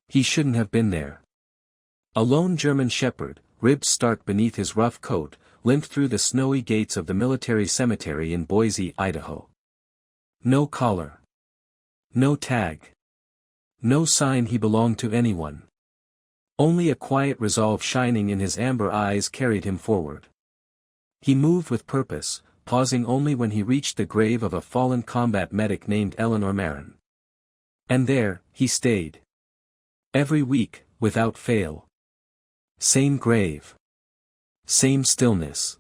He shouldn't have been there. A lone German shepherd, ribs stark beneath his rough coat, limped through the snowy gates of the military cemetery in Boise, Idaho. No collar. No tag. No sign he belonged to anyone. Only a quiet resolve shining in his amber eyes carried him forward. He moved with purpose, pausing only when he reached the grave of a fallen combat medic named Eleanor Marin. And there, he stayed. Every week, without fail. Same grave. Same stillness.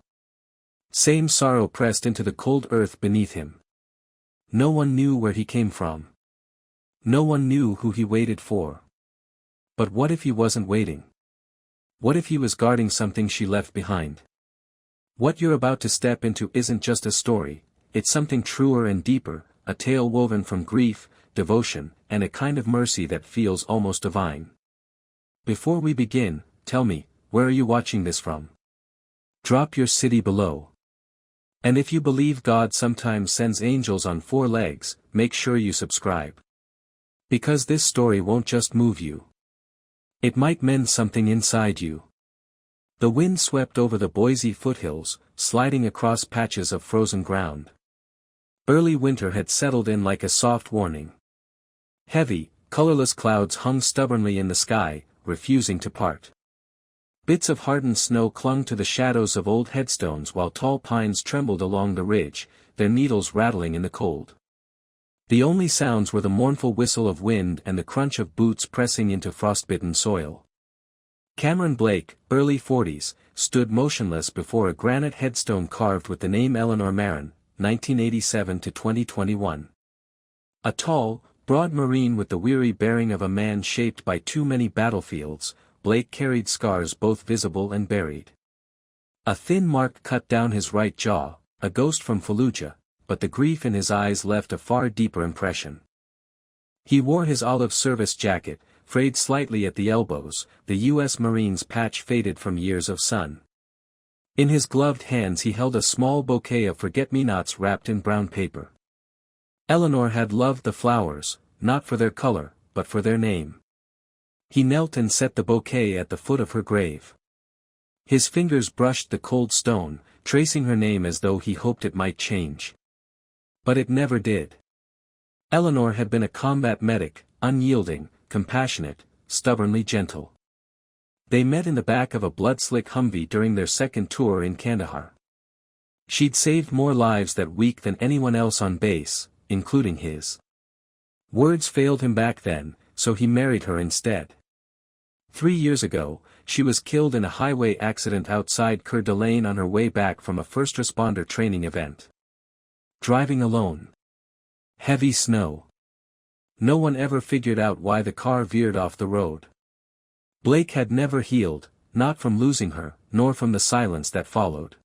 Same sorrow pressed into the cold earth beneath him. No one knew where he came from. No one knew who he waited for. But what if he wasn't waiting? What if he was guarding something she left behind? What you're about to step into isn't just a story, it's something truer and deeper, a tale woven from grief, devotion, and a kind of mercy that feels almost divine. Before we begin, tell me, where are you watching this from? Drop your city below. And if you believe God sometimes sends angels on 4 legs, make sure you subscribe. Because this story won't just move you. It might mend something inside you. The wind swept over the Boise foothills, sliding across patches of frozen ground. Early winter had settled in like a soft warning. Heavy, colorless clouds hung stubbornly in the sky, refusing to part. Bits of hardened snow clung to the shadows of old headstones while tall pines trembled along the ridge, their needles rattling in the cold. The only sounds were the mournful whistle of wind and the crunch of boots pressing into frostbitten soil. Cameron Blake, early 40s, stood motionless before a granite headstone carved with the name Eleanor Marin, 1987 to 2021. A tall, broad Marine with the weary bearing of a man shaped by too many battlefields, Blake carried scars both visible and buried. A thin mark cut down his right jaw, a ghost from Fallujah, but the grief in his eyes left a far deeper impression. He wore his olive service jacket, frayed slightly at the elbows, the U.S. Marine's patch faded from years of sun. In his gloved hands he held a small bouquet of forget-me-nots wrapped in brown paper. Eleanor had loved the flowers, not for their color, but for their name. He knelt and set the bouquet at the foot of her grave. His fingers brushed the cold stone, tracing her name as though he hoped it might change. But it never did. Eleanor had been a combat medic, unyielding, compassionate, stubbornly gentle. They met in the back of a blood-slick Humvee during their second tour in Kandahar. She'd saved more lives that week than anyone else on base, including his. Words failed him back then, so he married her instead. 3 years ago, she was killed in a highway accident outside Coeur d'Alene on her way back from a first responder training event. Driving alone. Heavy snow. No one ever figured out why the car veered off the road. Blake had never healed, not from losing her, nor from the silence that followed.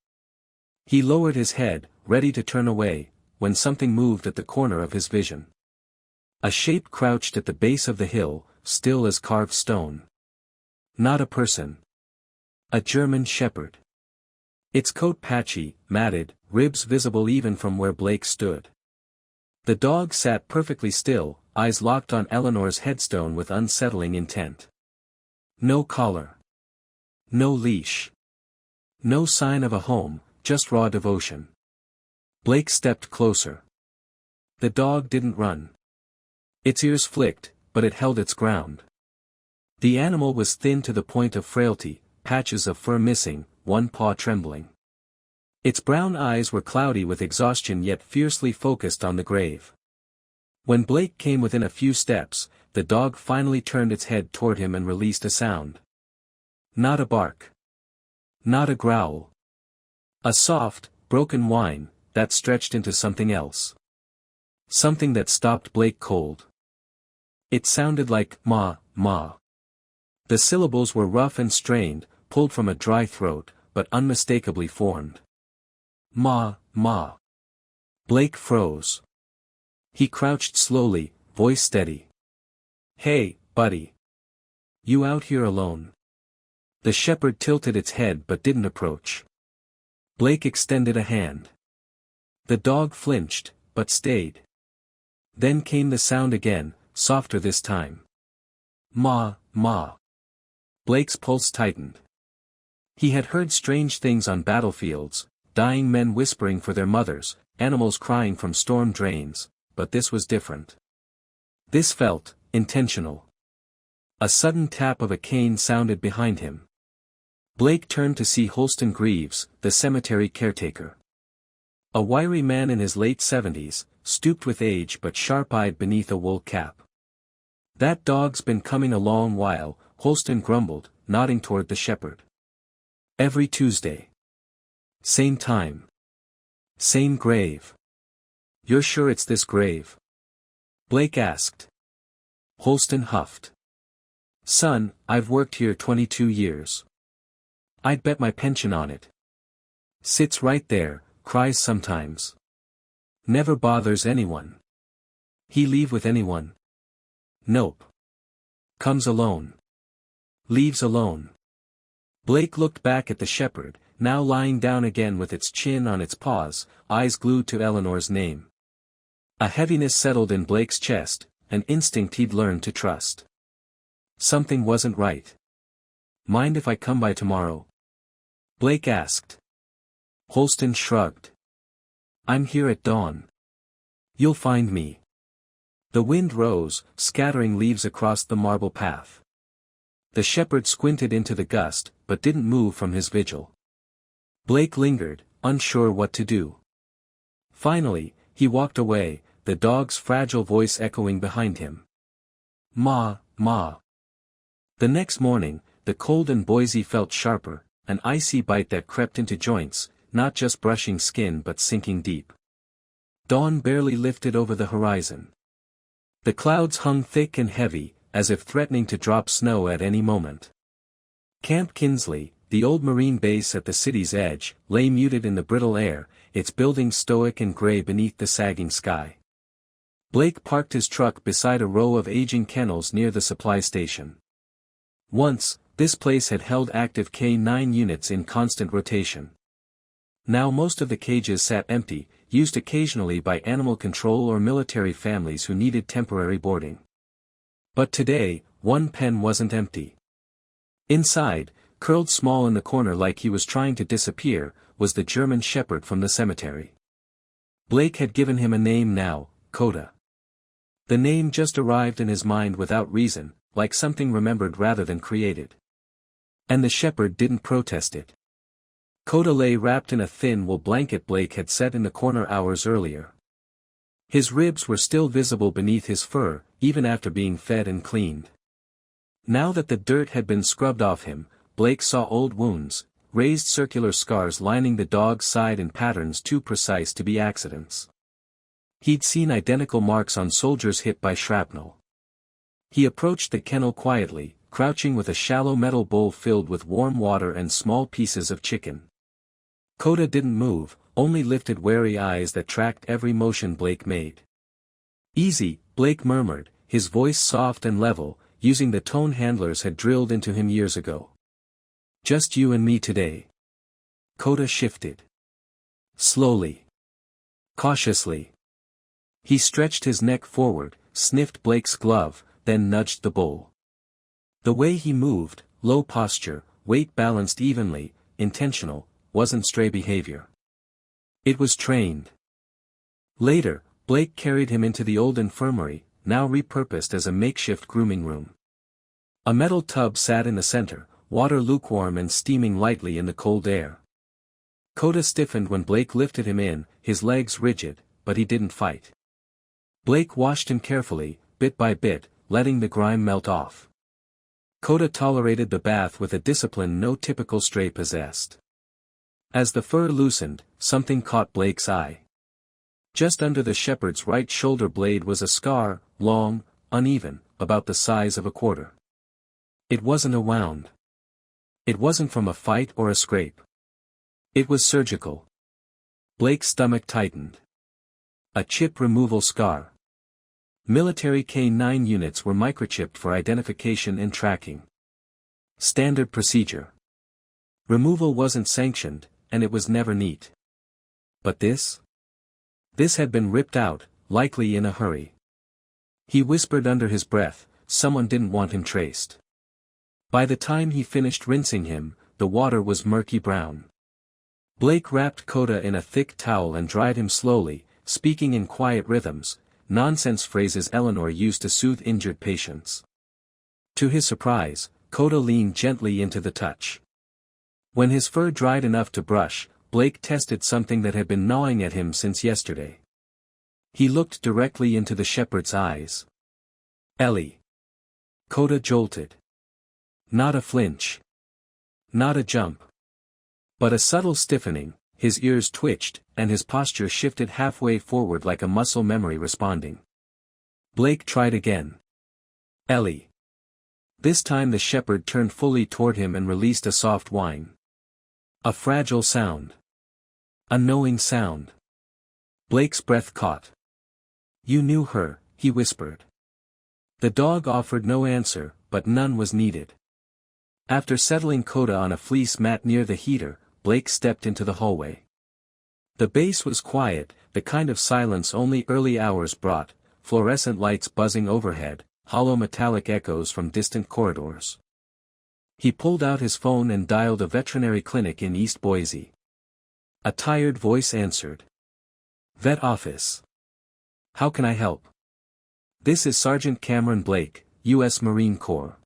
He lowered his head, ready to turn away, when something moved at the corner of his vision. A shape crouched at the base of the hill, still as carved stone. Not a person. A German shepherd. Its coat patchy, matted, ribs visible even from where Blake stood. The dog sat perfectly still, eyes locked on Eleanor's headstone with unsettling intent. No collar. No leash. No sign of a home, just raw devotion. Blake stepped closer. The dog didn't run. Its ears flicked, but it held its ground. The animal was thin to the point of frailty, patches of fur missing, one paw trembling. Its brown eyes were cloudy with exhaustion yet fiercely focused on the grave. When Blake came within a few steps, the dog finally turned its head toward him and released a sound. Not a bark. Not a growl. A soft, broken whine, that stretched into something else. Something that stopped Blake cold. It sounded like, ma, ma. The syllables were rough and strained, pulled from a dry throat, but unmistakably formed. Ma, ma. Blake froze. He crouched slowly, voice steady. Hey, buddy. You out here alone? The shepherd tilted its head but didn't approach. Blake extended a hand. The dog flinched, but stayed. Then came the sound again, softer this time. Ma, ma. Blake's pulse tightened. He had heard strange things on battlefields, dying men whispering for their mothers, animals crying from storm drains, but this was different. This felt intentional. A sudden tap of a cane sounded behind him. Blake turned to see Holston Greaves, the cemetery caretaker. A wiry man in his late 70s, stooped with age but sharp-eyed beneath a wool cap. "That dog's been coming a long while," Holston grumbled, nodding toward the shepherd. "Every Tuesday. Same time. Same grave. You're sure it's this grave?" Blake asked. Holston huffed. "Son, I've worked here 22 years. I'd bet my pension on it. Sits right there, cries sometimes. Never bothers anyone." "He leave with anyone?" "Nope. Comes alone. Leaves alone." Blake looked back at the shepherd, now lying down again with its chin on its paws, eyes glued to Eleanor's name. A heaviness settled in Blake's chest, an instinct he'd learned to trust. Something wasn't right. "Mind if I come by tomorrow?" Blake asked. Holston shrugged. "I'm here at dawn. You'll find me." The wind rose, scattering leaves across the marble path. The shepherd squinted into the gust, but didn't move from his vigil. Blake lingered, unsure what to do. Finally, he walked away, the dog's fragile voice echoing behind him. "Ma, ma." The next morning, the cold in Boise felt sharper, an icy bite that crept into joints, not just brushing skin but sinking deep. Dawn barely lifted over the horizon. The clouds hung thick and heavy, as if threatening to drop snow at any moment. Camp Kinsley, the old Marine base at the city's edge, lay muted in the brittle air, its buildings stoic and gray beneath the sagging sky. Blake parked his truck beside a row of aging kennels near the supply station. Once, this place had held active K-9 units in constant rotation. Now most of the cages sat empty, used occasionally by animal control or military families who needed temporary boarding. But today, one pen wasn't empty. Inside, curled small in the corner like he was trying to disappear, was the German shepherd from the cemetery. Blake had given him a name now, Coda. The name just arrived in his mind without reason, like something remembered rather than created. And the shepherd didn't protest it. Coda lay wrapped in a thin wool blanket Blake had set in the corner hours earlier. His ribs were still visible beneath his fur, even after being fed and cleaned. Now that the dirt had been scrubbed off him, Blake saw old wounds, raised circular scars lining the dog's side in patterns too precise to be accidents. He'd seen identical marks on soldiers hit by shrapnel. He approached the kennel quietly, crouching with a shallow metal bowl filled with warm water and small pieces of chicken. Coda didn't move, only lifted wary eyes that tracked every motion Blake made. "Easy," Blake murmured, his voice soft and level, using the tone handlers had drilled into him years ago. "Just you and me today." Coda shifted. Slowly. Cautiously. He stretched his neck forward, sniffed Blake's glove, then nudged the bowl. The way he moved, low posture, weight balanced evenly, intentional, wasn't stray behavior. It was trained. Later, Blake carried him into the old infirmary, now repurposed as a makeshift grooming room. A metal tub sat in the center, water lukewarm and steaming lightly in the cold air. Coda stiffened when Blake lifted him in, his legs rigid, but he didn't fight. Blake washed him carefully, bit by bit, letting the grime melt off. Coda tolerated the bath with a discipline no typical stray possessed. As the fur loosened, something caught Blake's eye. Just under the shepherd's right shoulder blade was a scar, long, uneven, about the size of a quarter. It wasn't a wound. It wasn't from a fight or a scrape. It was surgical. Blake's stomach tightened. A chip removal scar. Military K-9 units were microchipped for identification and tracking. Standard procedure. Removal wasn't sanctioned, and it was never neat. But this? This had been ripped out, likely in a hurry. He whispered under his breath, someone didn't want him traced. By the time he finished rinsing him, the water was murky brown. Blake wrapped Coda in a thick towel and dried him slowly, speaking in quiet rhythms, nonsense phrases Eleanor used to soothe injured patients. To his surprise, Coda leaned gently into the touch. When his fur dried enough to brush, Blake tested something that had been gnawing at him since yesterday. He looked directly into the shepherd's eyes. "Ellie." Coda jolted. Not a flinch. Not a jump. But a subtle stiffening, his ears twitched, and his posture shifted halfway forward like a muscle memory responding. Blake tried again. "Ellie." This time the shepherd turned fully toward him and released a soft whine. A fragile sound. A knowing sound. Blake's breath caught. "You knew her," he whispered. The dog offered no answer, but none was needed. After settling Coda on a fleece mat near the heater, Blake stepped into the hallway. The base was quiet, the kind of silence only early hours brought, fluorescent lights buzzing overhead, hollow metallic echoes from distant corridors. He pulled out his phone and dialed a veterinary clinic in East Boise. A tired voice answered. "Vet office. How can I help?" "This is Sergeant Cameron Blake, U.S. Marine Corps.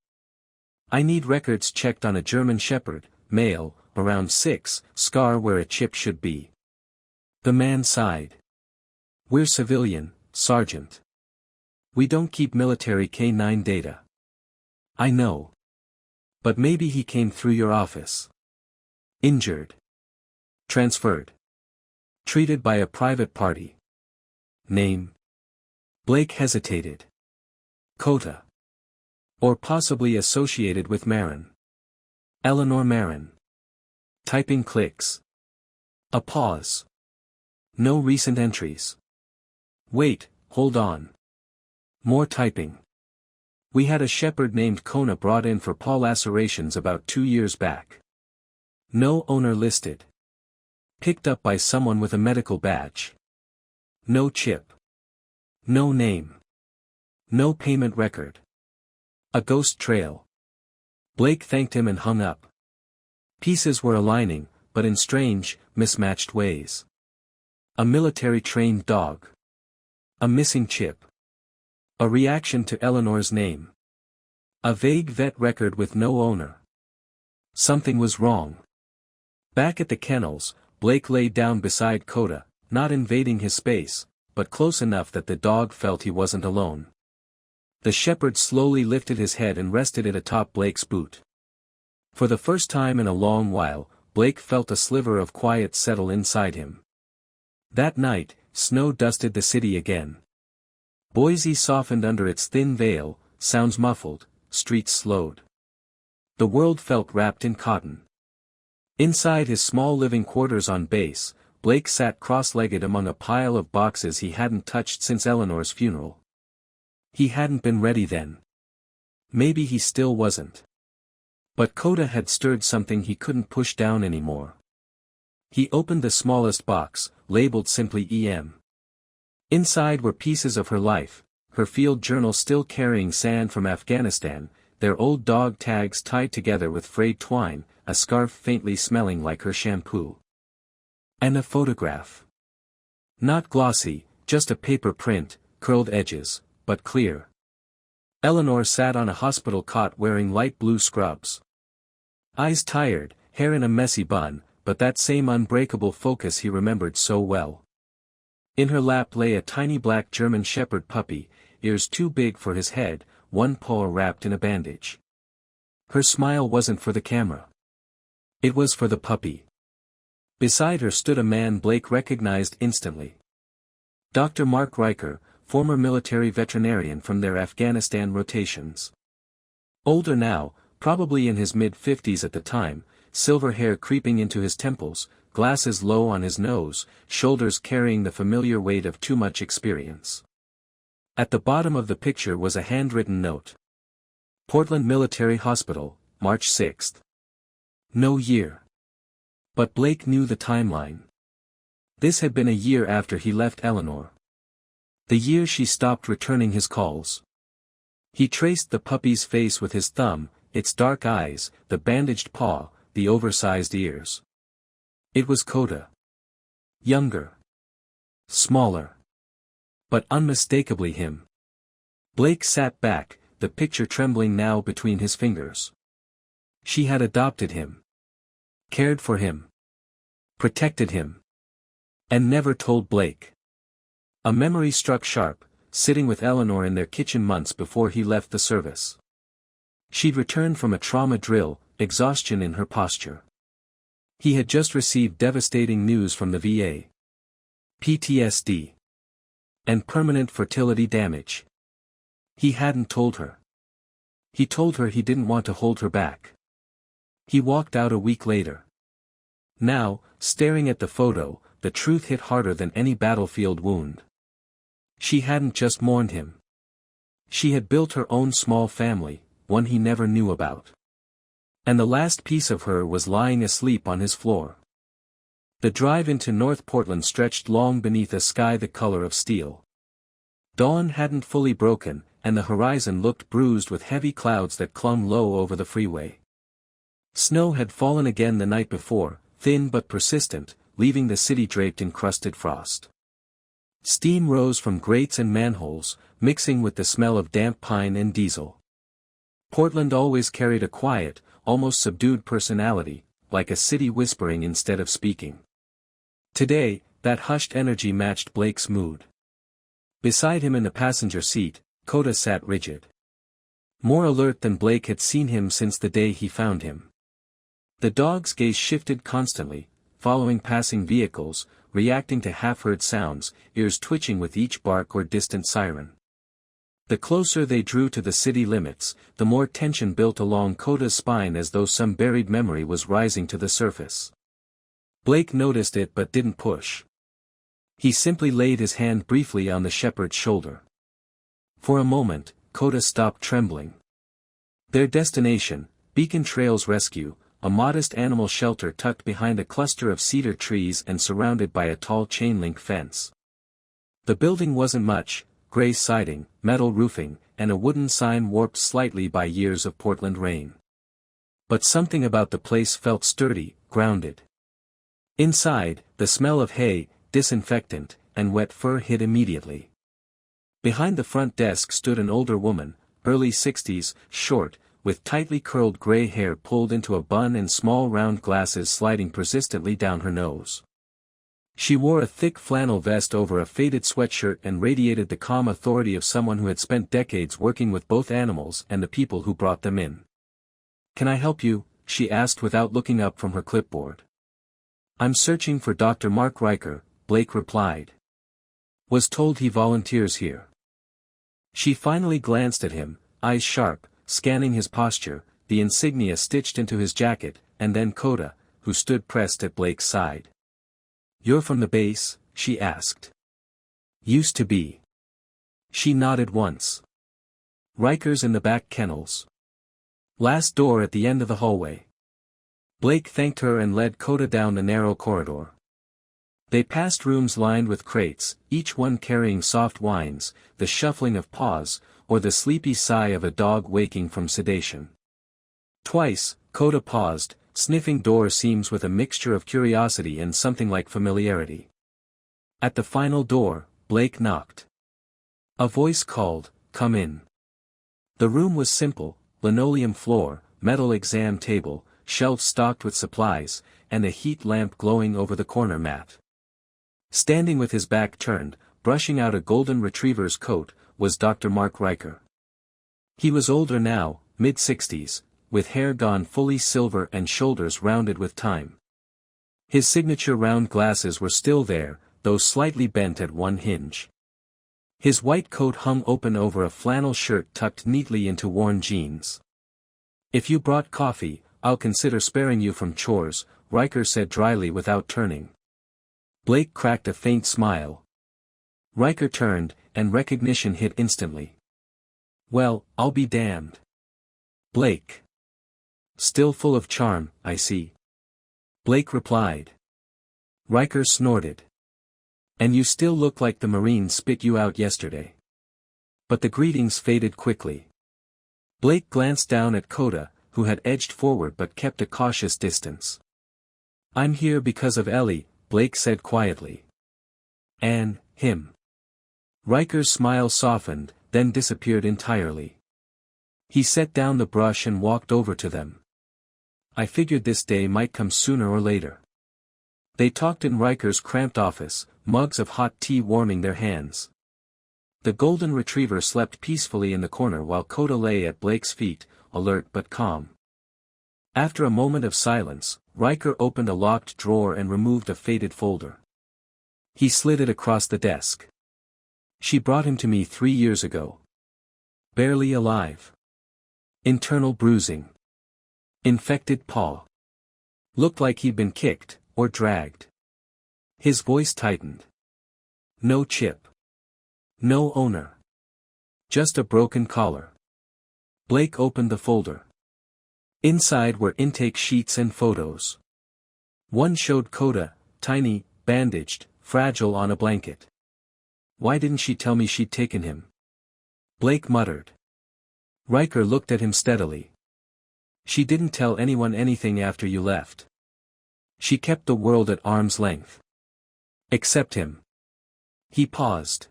I need records checked on a German Shepherd, male, around 6, scar where a chip should be." The man sighed. "We're civilian, Sergeant. We don't keep military K9 data." "I know. But maybe he came through your office." "Injured. Transferred. Treated by a private party." "Name?" Blake hesitated. "Coda. Or possibly associated with Marin." "Eleanor Marin." Typing clicks. A pause. "No recent entries." "Wait, hold on. More typing. We had a shepherd named Kona brought in for paw lacerations about 2 years back. No owner listed. Picked up by someone with a medical badge. No chip. No name. No payment record. A ghost trail." Blake thanked him and hung up. Pieces were aligning, but in strange, mismatched ways. A military-trained dog. A missing chip. A reaction to Eleanor's name. A vague vet record with no owner. Something was wrong. Back at the kennels, Blake lay down beside Coda, not invading his space, but close enough that the dog felt he wasn't alone. The shepherd slowly lifted his head and rested it atop Blake's boot. For the first time in a long while, Blake felt a sliver of quiet settle inside him. That night, snow dusted the city again. Boise softened under its thin veil, sounds muffled, streets slowed. The world felt wrapped in cotton. Inside his small living quarters on base, Blake sat cross-legged among a pile of boxes he hadn't touched since Eleanor's funeral. He hadn't been ready then. Maybe he still wasn't. But Coda had stirred something he couldn't push down anymore. He opened the smallest box, labeled simply EM. Inside were pieces of her life, her field journal still carrying sand from Afghanistan, their old dog tags tied together with frayed twine, a scarf faintly smelling like her shampoo. And a photograph. Not glossy, just a paper print, curled edges, but clear. Eleanor sat on a hospital cot wearing light blue scrubs. Eyes tired, hair in a messy bun, but that same unbreakable focus he remembered so well. In her lap lay a tiny black German Shepherd puppy, ears too big for his head, one paw wrapped in a bandage. Her smile wasn't for the camera. It was for the puppy. Beside her stood a man Blake recognized instantly. Dr. Mark Riker, former military veterinarian from their Afghanistan rotations. Older now, probably in his mid-50s at the time, silver hair creeping into his temples, glasses low on his nose, shoulders carrying the familiar weight of too much experience. At the bottom of the picture was a handwritten note. Portland Military Hospital, March 6. No year. But Blake knew the timeline. This had been a year after he left Eleanor. The year she stopped returning his calls. He traced the puppy's face with his thumb, its dark eyes, the bandaged paw, the oversized ears. It was Coda. Younger. Smaller. But unmistakably him. Blake sat back, the picture trembling now between his fingers. She had adopted him. Cared for him. Protected him. And never told Blake. A memory struck sharp, sitting with Eleanor in their kitchen months before he left the service. She'd returned from a trauma drill, exhaustion in her posture. He had just received devastating news from the VA. PTSD. And permanent fertility damage. He hadn't told her. He told her he didn't want to hold her back. He walked out a week later. Now, staring at the photo, the truth hit harder than any battlefield wound. She hadn't just mourned him. She had built her own small family, one he never knew about. And the last piece of her was lying asleep on his floor. The drive into North Portland stretched long beneath a sky the color of steel. Dawn hadn't fully broken, and the horizon looked bruised with heavy clouds that clung low over the freeway. Snow had fallen again the night before, thin but persistent, leaving the city draped in crusted frost. Steam rose from grates and manholes, mixing with the smell of damp pine and diesel. Portland always carried a quiet, almost subdued personality, like a city whispering instead of speaking. Today, that hushed energy matched Blake's mood. Beside him in the passenger seat, Coda sat rigid. More alert than Blake had seen him since the day he found him. The dog's gaze shifted constantly, following passing vehicles, reacting to half-heard sounds, ears twitching with each bark or distant siren. The closer they drew to the city limits, the more tension built along Coda's spine as though some buried memory was rising to the surface. Blake noticed it but didn't push. He simply laid his hand briefly on the shepherd's shoulder. For a moment, Coda stopped trembling. Their destination, Beacon Trails Rescue, a modest animal shelter tucked behind a cluster of cedar trees and surrounded by a tall chain-link fence. The building wasn't much, gray siding, metal roofing, and a wooden sign warped slightly by years of Portland rain. But something about the place felt sturdy, grounded. Inside, the smell of hay, disinfectant, and wet fur hid immediately. Behind the front desk stood an older woman, early 60s, short, with tightly curled gray hair pulled into a bun and small round glasses sliding persistently down her nose. She wore a thick flannel vest over a faded sweatshirt and radiated the calm authority of someone who had spent decades working with both animals and the people who brought them in. "Can I help you?" she asked without looking up from her clipboard. "I'm searching for Dr. Mark Riker," Blake replied. "Was told he volunteers here." She finally glanced at him, eyes sharp, scanning his posture, the insignia stitched into his jacket, and then Coda, who stood pressed at Blake's side. "You're from the base?" she asked. "Used to be." She nodded once. "Riker's in the back kennels. Last door at the end of the hallway." Blake thanked her and led Coda down the narrow corridor. They passed rooms lined with crates, each one carrying soft whines, the shuffling of paws, or the sleepy sigh of a dog waking from sedation. Twice, Coda paused, sniffing door seams with a mixture of curiosity and something like familiarity. At the final door, Blake knocked. A voice called, "Come in." The room was simple, linoleum floor, metal exam table, shelves stocked with supplies, and a heat lamp glowing over the corner mat. Standing with his back turned, brushing out a golden retriever's coat, was Dr. Mark Riker. He was older now, mid-60s, with hair gone fully silver and shoulders rounded with time. His signature round glasses were still there, though slightly bent at one hinge. His white coat hung open over a flannel shirt tucked neatly into worn jeans. "If you brought coffee, I'll consider sparing you from chores," Riker said dryly without turning. Blake cracked a faint smile. Riker turned, and recognition hit instantly. "Well, I'll be damned." "Blake. Still full of charm, I see." Blake replied. Riker snorted. "And you still look like the Marine spit you out yesterday." But the greetings faded quickly. Blake glanced down at Coda, who had edged forward but kept a cautious distance. "I'm here because of Ellie," Blake said quietly. "And him." Riker's smile softened, then disappeared entirely. He set down the brush and walked over to them. "I figured this day might come sooner or later." They talked in Riker's cramped office, mugs of hot tea warming their hands. The golden retriever slept peacefully in the corner while Coda lay at Blake's feet, alert but calm. After a moment of silence, Riker opened a locked drawer and removed a faded folder. He slid it across the desk. "She brought him to me 3 years ago. Barely alive. Internal bruising. Infected paw. Looked like he'd been kicked, or dragged." His voice tightened. "No chip. No owner. Just a broken collar." Blake opened the folder. Inside were intake sheets and photos. One showed Coda, tiny, bandaged, fragile on a blanket. "Why didn't she tell me she'd taken him?" Blake muttered. Riker looked at him steadily. "She didn't tell anyone anything after you left. She kept the world at arm's length. Except him." He paused.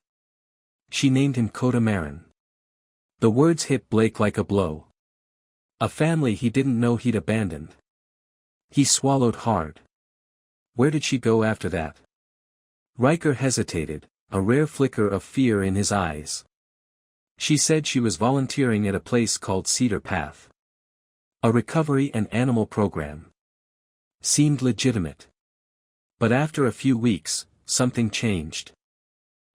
"She named him Coda Marin." The words hit Blake like a blow. A family he didn't know he'd abandoned. He swallowed hard. "Where did she go after that?" Riker hesitated, a rare flicker of fear in his eyes. "She said she was volunteering at a place called Cedar Path. A recovery and animal program. Seemed legitimate. But after a few weeks, something changed.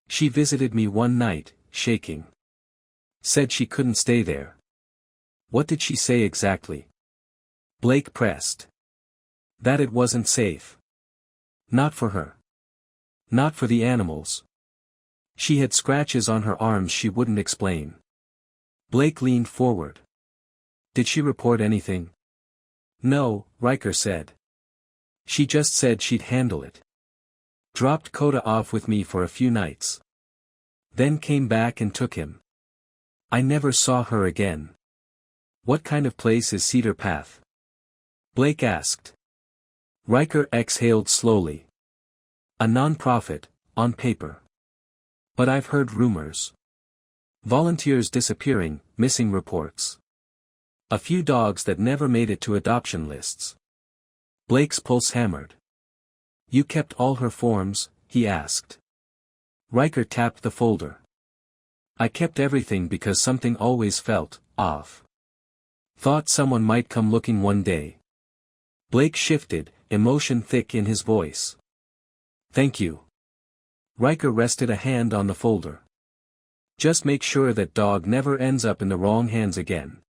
She visited me one night, shaking. Said she couldn't stay there." "What did she say exactly?" Blake pressed. "That it wasn't safe. Not for her. Not for the animals. She had scratches on her arms she wouldn't explain." Blake leaned forward. "Did she report anything?" "No," Riker said. "She just said she'd handle it. Dropped Coda off with me for a few nights. Then came back and took him. I never saw her again." "What kind of place is Cedar Path?" Blake asked. Riker exhaled slowly. "A non-profit, on paper. But I've heard rumors. Volunteers disappearing, missing reports. A few dogs that never made it to adoption lists." Blake's pulse hammered. "You kept all her forms?" he asked. Riker tapped the folder. "I kept everything because something always felt off. Thought someone might come looking one day." Blake shifted, emotion thick in his voice. "Thank you." Riker rested a hand on the folder. "Just make sure that dog never ends up in the wrong hands again."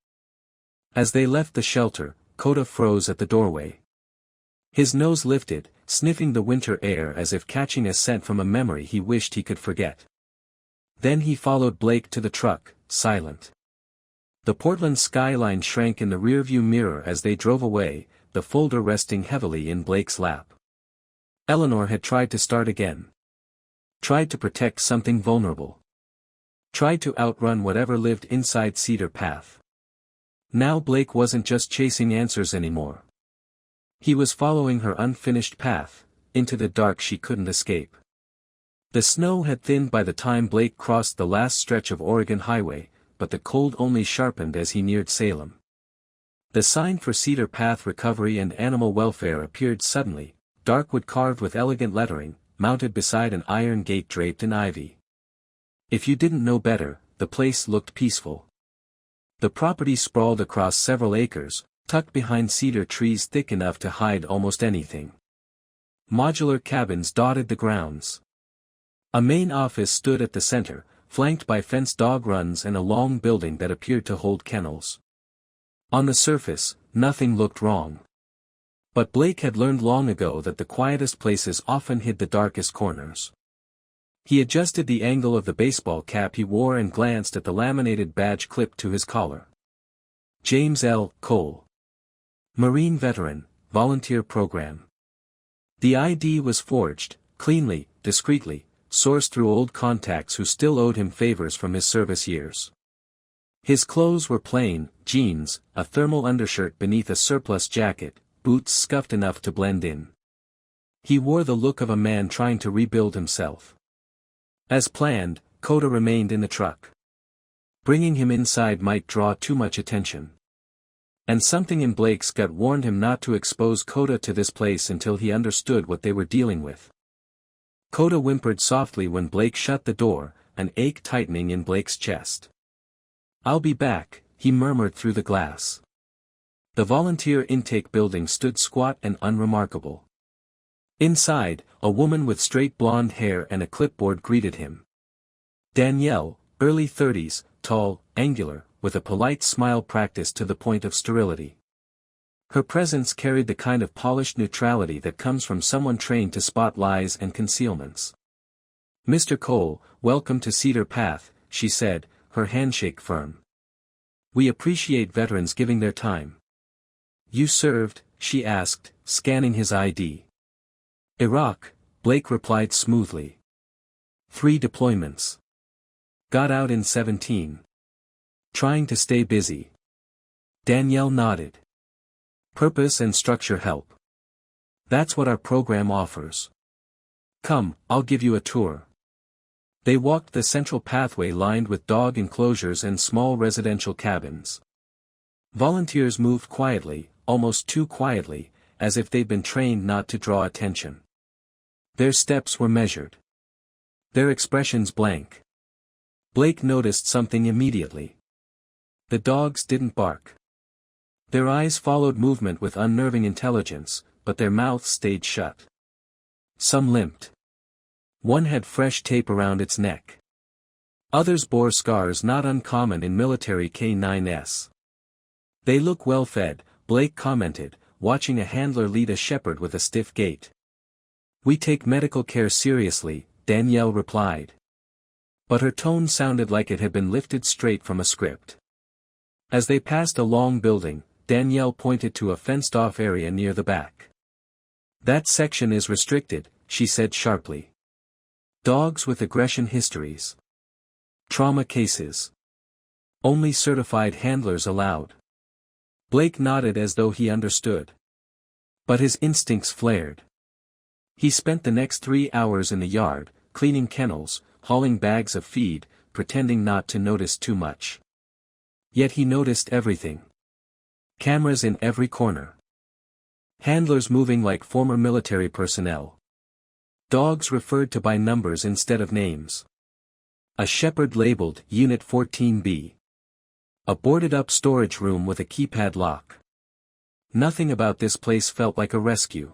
As they left the shelter, Coda froze at the doorway. His nose lifted, sniffing the winter air as if catching a scent from a memory he wished he could forget. Then he followed Blake to the truck, silent. The Portland skyline shrank in the rearview mirror as they drove away, the folder resting heavily in Blake's lap. Eleanor had tried to start again. Tried to protect something vulnerable. Tried to outrun whatever lived inside Cedar Path. Now Blake wasn't just chasing answers anymore. He was following her unfinished path, into the dark she couldn't escape. The snow had thinned by the time Blake crossed the last stretch of Oregon Highway, but the cold only sharpened as he neared Salem. The sign for Cedar Path Recovery and Animal Welfare appeared suddenly, dark wood carved with elegant lettering, mounted beside an iron gate draped in ivy. If you didn't know better, the place looked peaceful. The property sprawled across several acres, tucked behind cedar trees thick enough to hide almost anything. Modular cabins dotted the grounds. A main office stood at the center, flanked by fenced dog runs and a long building that appeared to hold kennels. On the surface, nothing looked wrong. But Blake had learned long ago that the quietest places often hid the darkest corners. He adjusted the angle of the baseball cap he wore and glanced at the laminated badge clipped to his collar. James L. Cole. Marine veteran, volunteer program. The ID was forged, cleanly, discreetly, sourced through old contacts who still owed him favors from his service years. His clothes were plain, jeans, a thermal undershirt beneath a surplus jacket, boots scuffed enough to blend in. He wore the look of a man trying to rebuild himself. As planned, Coda remained in the truck. Bringing him inside might draw too much attention. And something in Blake's gut warned him not to expose Coda to this place until he understood what they were dealing with. Coda whimpered softly when Blake shut the door, an ache tightening in Blake's chest. "I'll be back," he murmured through the glass. The volunteer intake building stood squat and unremarkable. Inside, a woman with straight blonde hair and a clipboard greeted him. Danielle, early 30s, tall, angular, with a polite smile practiced to the point of sterility. Her presence carried the kind of polished neutrality that comes from someone trained to spot lies and concealments. "Mr. Cole, welcome to Cedar Path," she said, her handshake firm. "We appreciate veterans giving their time." "You served?" she asked, scanning his ID. "Iraq," Blake replied smoothly. "3 deployments. Got out in 17. Trying to stay busy." Danielle nodded. "Purpose and structure help. That's what our program offers. Come, I'll give you a tour." They walked the central pathway lined with dog enclosures and small residential cabins. Volunteers moved quietly, almost too quietly, as if they'd been trained not to draw attention. Their steps were measured. Their expressions blank. Blake noticed something immediately. The dogs didn't bark. Their eyes followed movement with unnerving intelligence, but their mouths stayed shut. Some limped. One had fresh tape around its neck. Others bore scars not uncommon in military K9s. "They look well fed," Blake commented, watching a handler lead a shepherd with a stiff gait. "We take medical care seriously," Danielle replied. But her tone sounded like it had been lifted straight from a script. As they passed a long building, Danielle pointed to a fenced-off area near the back. "That section is restricted," she said sharply. "Dogs with aggression histories. Trauma cases. Only certified handlers allowed." Blake nodded as though he understood. But his instincts flared. He spent the next 3 hours in the yard, cleaning kennels, hauling bags of feed, pretending not to notice too much. Yet he noticed everything. Cameras in every corner. Handlers moving like former military personnel. Dogs referred to by numbers instead of names. A shepherd labeled Unit 14B. A boarded-up storage room with a keypad lock. Nothing about this place felt like a rescue.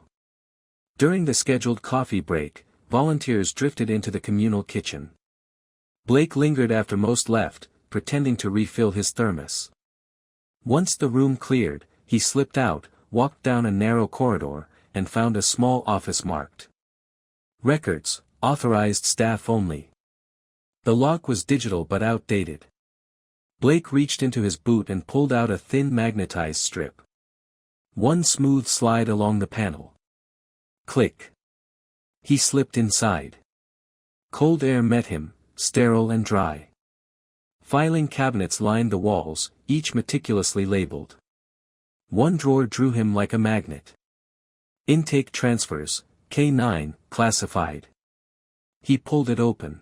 During the scheduled coffee break, volunteers drifted into the communal kitchen. Blake lingered after most left, pretending to refill his thermos. Once the room cleared, he slipped out, walked down a narrow corridor, and found a small office marked "Records, authorized staff only." The lock was digital but outdated. Blake reached into his boot and pulled out a thin magnetized strip. One smooth slide along the panel. Click. He slipped inside. Cold air met him, sterile and dry. Filing cabinets lined the walls, each meticulously labeled. One drawer drew him like a magnet. Intake transfers, K9, classified. He pulled it open.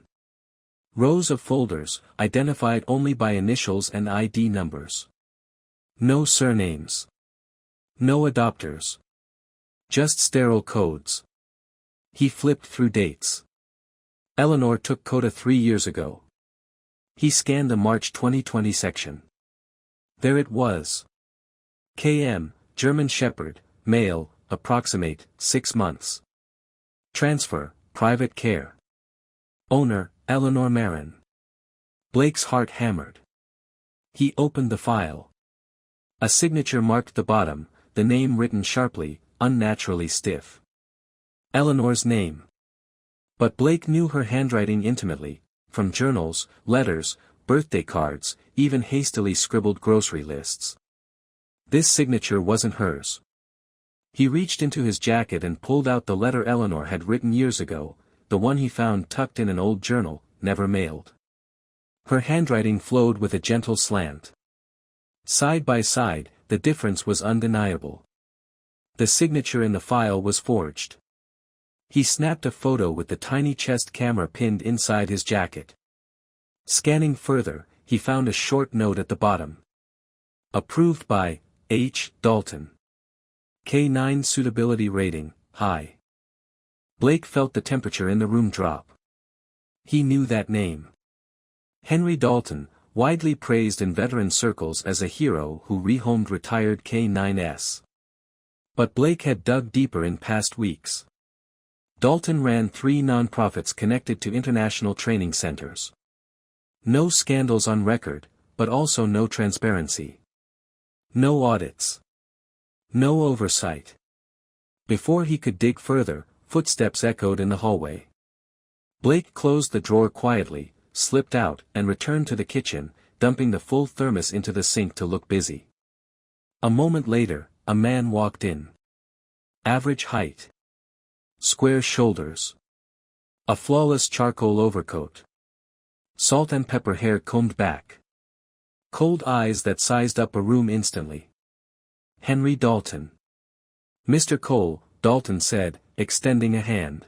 Rows of folders, identified only by initials and ID numbers. No surnames. No adopters. Just sterile codes. He flipped through dates. Eleanor took Coda 3 years ago. He scanned the March 2020 section. There it was. KM, German Shepherd, male, approximate, 6 months. Transfer, private care. Owner, Eleanor Marin. Blake's heart hammered. He opened the file. A signature marked the bottom, the name written sharply, unnaturally stiff. Eleanor's name. But Blake knew her handwriting intimately, from journals, letters, birthday cards, even hastily scribbled grocery lists. This signature wasn't hers. He reached into his jacket and pulled out the letter Eleanor had written years ago, the one he found tucked in an old journal, never mailed. Her handwriting flowed with a gentle slant. Side by side, the difference was undeniable. The signature in the file was forged. He snapped a photo with the tiny chest camera pinned inside his jacket. Scanning further, he found a short note at the bottom. Approved by H. Dalton. K9 suitability rating, high. Blake felt the temperature in the room drop. He knew that name. Henry Dalton, widely praised in veteran circles as a hero who rehomed retired K9s. But Blake had dug deeper in past weeks. Dalton ran 3 nonprofits connected to international training centers. No scandals on record, but also no transparency. No audits. No oversight. Before he could dig further, footsteps echoed in the hallway. Blake closed the drawer quietly, slipped out, and returned to the kitchen, dumping the full thermos into the sink to look busy. A moment later, a man walked in. Average height. Square shoulders. A flawless charcoal overcoat. Salt and pepper hair combed back. Cold eyes that sized up a room instantly. Henry Dalton. Mr. Cole, Dalton said, extending a hand.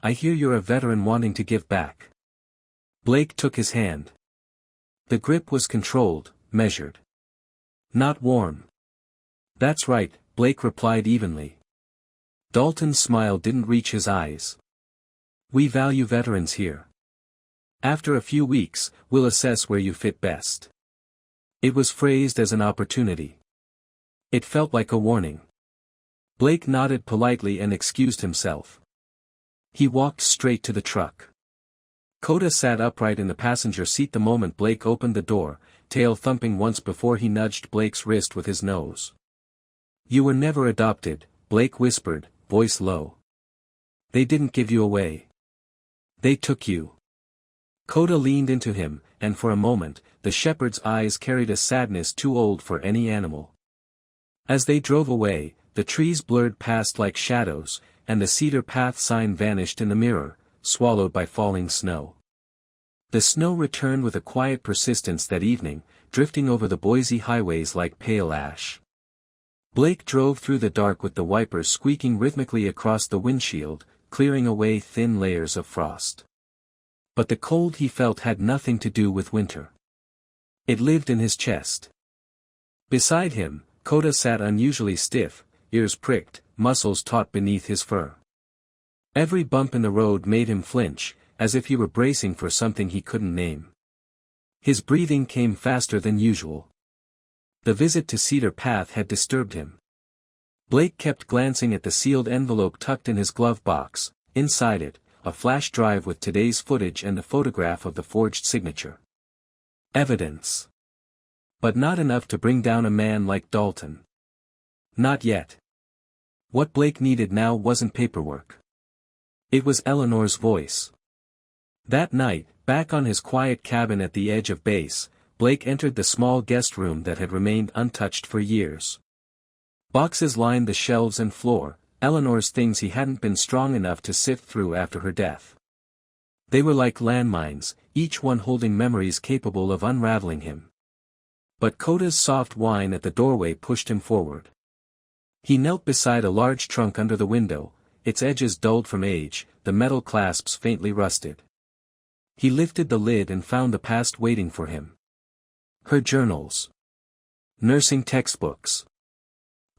I hear you're a veteran wanting to give back. Blake took his hand. The grip was controlled, measured. Not warm. That's right, Blake replied evenly. Dalton's smile didn't reach his eyes. We value veterans here. After a few weeks, we'll assess where you fit best. It was phrased as an opportunity. It felt like a warning. Blake nodded politely and excused himself. He walked straight to the truck. Coda sat upright in the passenger seat the moment Blake opened the door, tail thumping once before he nudged Blake's wrist with his nose. You were never adopted, Blake whispered, voice low. They didn't give you away. They took you. Coda leaned into him, and for a moment, the shepherd's eyes carried a sadness too old for any animal. As they drove away, the trees blurred past like shadows, and the cedar path sign vanished in the mirror, swallowed by falling snow. The snow returned with a quiet persistence that evening, drifting over the Boise highways like pale ash. Blake drove through the dark with the wipers squeaking rhythmically across the windshield, clearing away thin layers of frost. But the cold he felt had nothing to do with winter. It lived in his chest. Beside him, Coda sat unusually stiff, ears pricked, muscles taut beneath his fur. Every bump in the road made him flinch, as if he were bracing for something he couldn't name. His breathing came faster than usual. The visit to Cedar Path had disturbed him. Blake kept glancing at the sealed envelope tucked in his glove box. Inside it, a flash drive with today's footage and a photograph of the forged signature. Evidence. But not enough to bring down a man like Dalton. Not yet. What Blake needed now wasn't paperwork. It was Eleanor's voice. That night, back on his quiet cabin at the edge of base, Blake entered the small guest room that had remained untouched for years. Boxes lined the shelves and floor, Eleanor's things he hadn't been strong enough to sift through after her death. They were like landmines, each one holding memories capable of unraveling him. But Coda's soft whine at the doorway pushed him forward. He knelt beside a large trunk under the window, its edges dulled from age, the metal clasps faintly rusted. He lifted the lid and found the past waiting for him. Her journals. Nursing textbooks.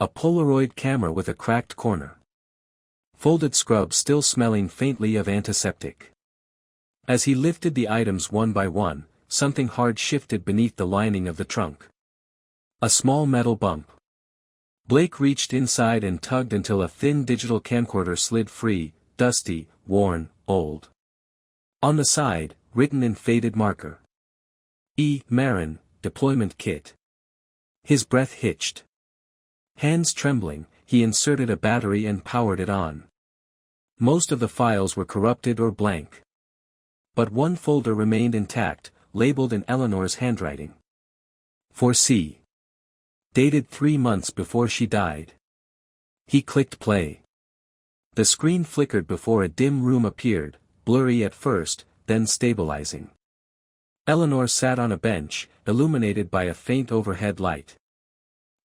A Polaroid camera with a cracked corner. Folded scrubs still smelling faintly of antiseptic. As he lifted the items one by one, something hard shifted beneath the lining of the trunk. A small metal bump. Blake reached inside and tugged until a thin digital camcorder slid free, dusty, worn, old. On the side, written in faded marker. E. Marin, Deployment Kit. His breath hitched. Hands trembling, he inserted a battery and powered it on. Most of the files were corrupted or blank. But one folder remained intact, labeled in Eleanor's handwriting. For C. Dated 3 months before she died. He clicked play. The screen flickered before a dim room appeared, blurry at first, then stabilizing. Eleanor sat on a bench, illuminated by a faint overhead light.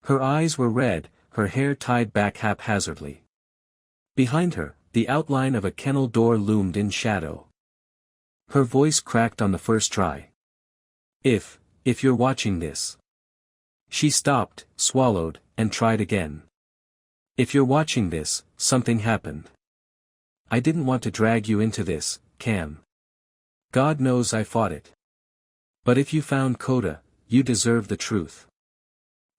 Her eyes were red, her hair tied back haphazardly. Behind her, the outline of a kennel door loomed in shadow. Her voice cracked on the first try. If you're watching this. She stopped, swallowed, and tried again. If you're watching this, something happened. I didn't want to drag you into this, Cam. God knows I fought it. But if you found Coda, you deserve the truth.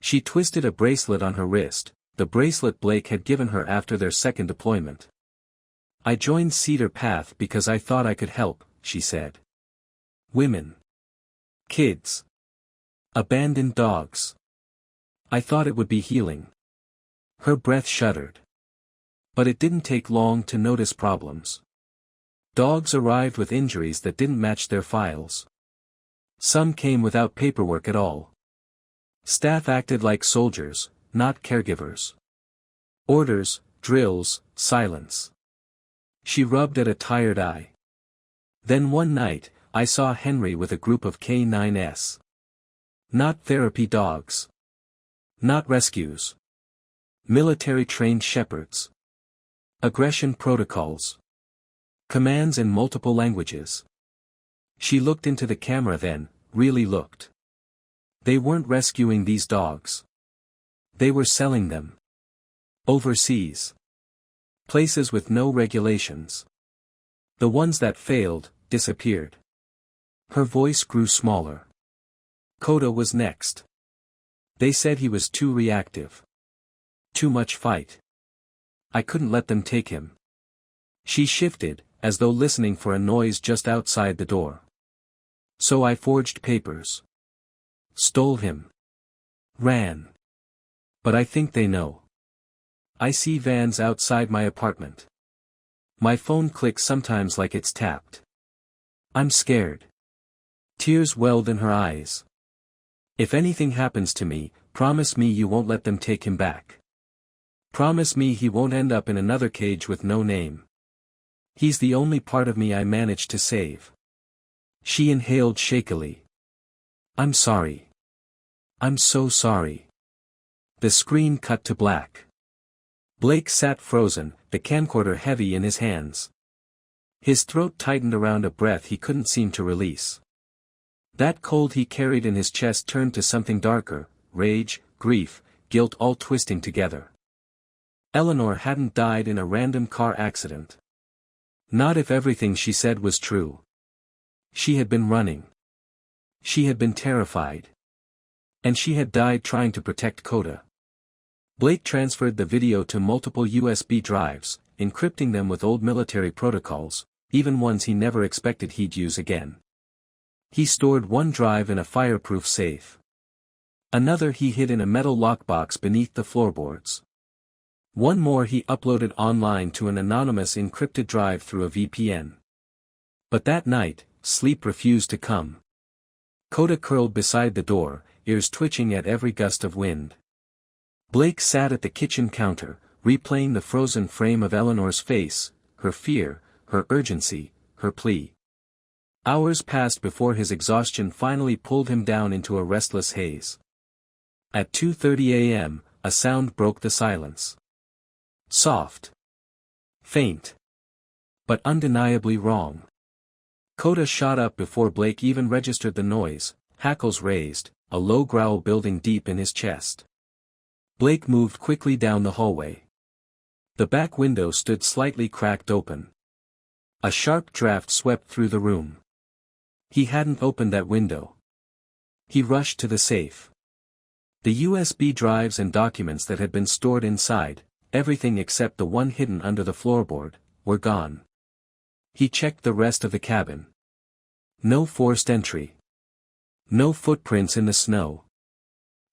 She twisted a bracelet on her wrist, the bracelet Blake had given her after their second deployment. I joined Cedar Path because I thought I could help, she said. Women. Kids. Abandoned dogs. I thought it would be healing. Her breath shuddered. But it didn't take long to notice problems. Dogs arrived with injuries that didn't match their files. Some came without paperwork at all. Staff acted like soldiers, not caregivers. Orders, drills, silence. She rubbed at a tired eye. Then one night, I saw Henry with a group of K9s. Not therapy dogs. Not rescues. Military-trained shepherds. Aggression protocols. Commands in multiple languages. She looked into the camera then, really looked. They weren't rescuing these dogs. They were selling them. Overseas. Places with no regulations. The ones that failed, disappeared. Her voice grew smaller. Coda was next. They said he was too reactive. Too much fight. I couldn't let them take him. She shifted, as though listening for a noise just outside the door. So I forged papers. Stole him. Ran. But I think they know. I see vans outside my apartment. My phone clicks sometimes like it's tapped. I'm scared. Tears welled in her eyes. If anything happens to me, promise me you won't let them take him back. Promise me he won't end up in another cage with no name. He's the only part of me I managed to save. She inhaled shakily. I'm sorry. I'm so sorry. The screen cut to black. Blake sat frozen, the camcorder heavy in his hands. His throat tightened around a breath he couldn't seem to release. That cold he carried in his chest turned to something darker, rage, grief, guilt all twisting together. Eleanor hadn't died in a random car accident. Not if everything she said was true. She had been running. She had been terrified. And she had died trying to protect Coda. Blake transferred the video to multiple USB drives, encrypting them with old military protocols, even ones he never expected he'd use again. He stored one drive in a fireproof safe. Another he hid in a metal lockbox beneath the floorboards. One more he uploaded online to an anonymous encrypted drive through a VPN. But that night, sleep refused to come. Coda curled beside the door, ears twitching at every gust of wind. Blake sat at the kitchen counter, replaying the frozen frame of Eleanor's face, her fear, her urgency, her plea. Hours passed before his exhaustion finally pulled him down into a restless haze. At 2:30 a.m., a sound broke the silence. Soft. Faint. But undeniably wrong. Coda shot up before Blake even registered the noise, hackles raised, a low growl building deep in his chest. Blake moved quickly down the hallway. The back window stood slightly cracked open. A sharp draft swept through the room. He hadn't opened that window. He rushed to the safe. The USB drives and documents that had been stored inside, everything except the one hidden under the floorboard, were gone. He checked the rest of the cabin. No forced entry. No footprints in the snow.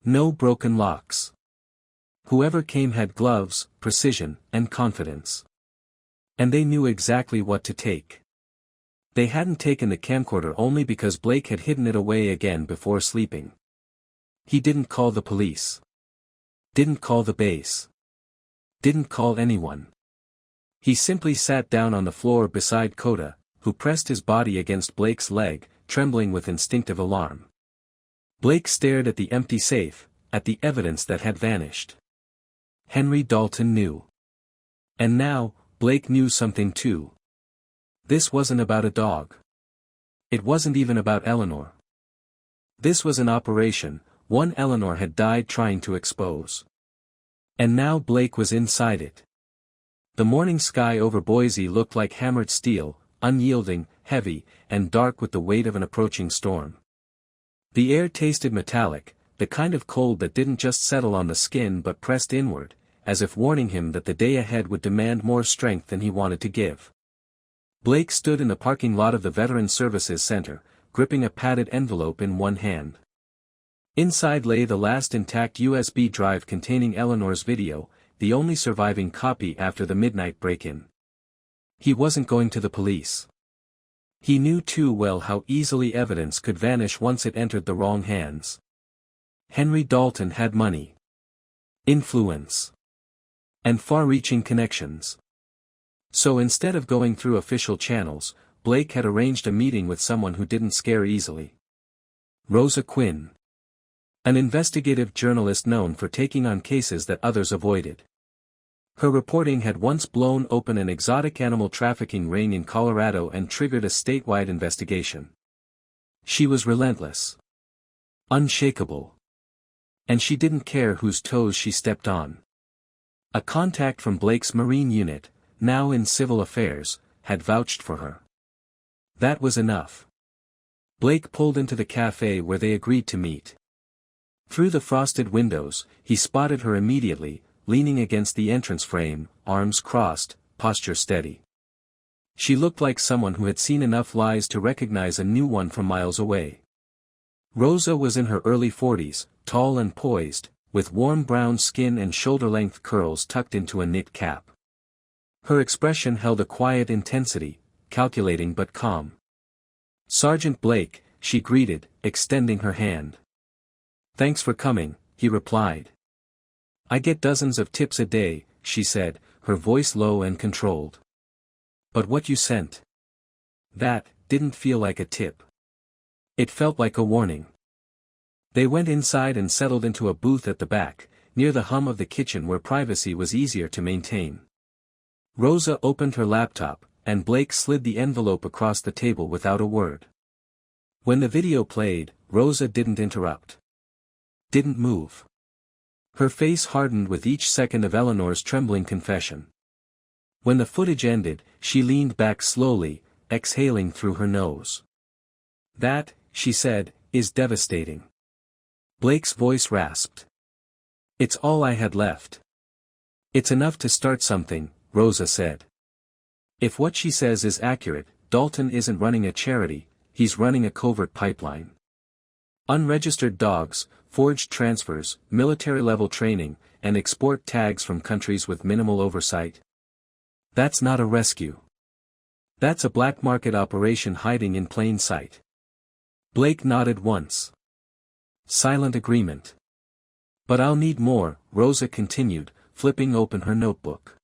No broken locks. Whoever came had gloves, precision, and confidence. And they knew exactly what to take. They hadn't taken the camcorder only because Blake had hidden it away again before sleeping. He didn't call the police. Didn't call the base. Didn't call anyone. He simply sat down on the floor beside Coda, who pressed his body against Blake's leg, trembling with instinctive alarm. Blake stared at the empty safe, at the evidence that had vanished. Henry Dalton knew. And now, Blake knew something too. This wasn't about a dog. It wasn't even about Eleanor. This was an operation, one Eleanor had died trying to expose. And now Blake was inside it. The morning sky over Boise looked like hammered steel, unyielding, heavy, and dark with the weight of an approaching storm. The air tasted metallic, the kind of cold that didn't just settle on the skin but pressed inward, as if warning him that the day ahead would demand more strength than he wanted to give. Blake stood in the parking lot of the Veteran Services Center, gripping a padded envelope in one hand. Inside lay the last intact USB drive containing Eleanor's video, the only surviving copy after the midnight break-in. He wasn't going to the police. He knew too well how easily evidence could vanish once it entered the wrong hands. Henry Dalton had money, influence, and far-reaching connections. So instead of going through official channels, Blake had arranged a meeting with someone who didn't scare easily. Rosa Quinn. An investigative journalist known for taking on cases that others avoided. Her reporting had once blown open an exotic animal trafficking ring in Colorado and triggered a statewide investigation. She was relentless. Unshakable. And she didn't care whose toes she stepped on. A contact from Blake's Marine unit, now in civil affairs, had vouched for her. That was enough. Blake pulled into the cafe where they agreed to meet. Through the frosted windows, he spotted her immediately, leaning against the entrance frame, arms crossed, posture steady. She looked like someone who had seen enough lies to recognize a new one from miles away. Rosa was in her early 40s, tall and poised, with warm brown skin and shoulder-length curls tucked into a knit cap. Her expression held a quiet intensity, calculating but calm. "Sergeant Blake," she greeted, extending her hand. "Thanks for coming," he replied. "I get dozens of tips a day," she said, her voice low and controlled. "But what you sent? That didn't feel like a tip. It felt like a warning." They went inside and settled into a booth at the back, near the hum of the kitchen where privacy was easier to maintain. Rosa opened her laptop, and Blake slid the envelope across the table without a word. When the video played, Rosa didn't interrupt. Didn't move. Her face hardened with each second of Eleanor's trembling confession. When the footage ended, she leaned back slowly, exhaling through her nose. "That," she said, "is devastating." Blake's voice rasped. "It's all I had left." "It's enough to start something," Rosa said. "If what she says is accurate, Dalton isn't running a charity, he's running a covert pipeline. Unregistered dogs, forged transfers, military-level training, and export tags from countries with minimal oversight. That's not a rescue. That's a black market operation hiding in plain sight." Blake nodded once. Silent agreement. "But I'll need more," Rosa continued, flipping open her notebook.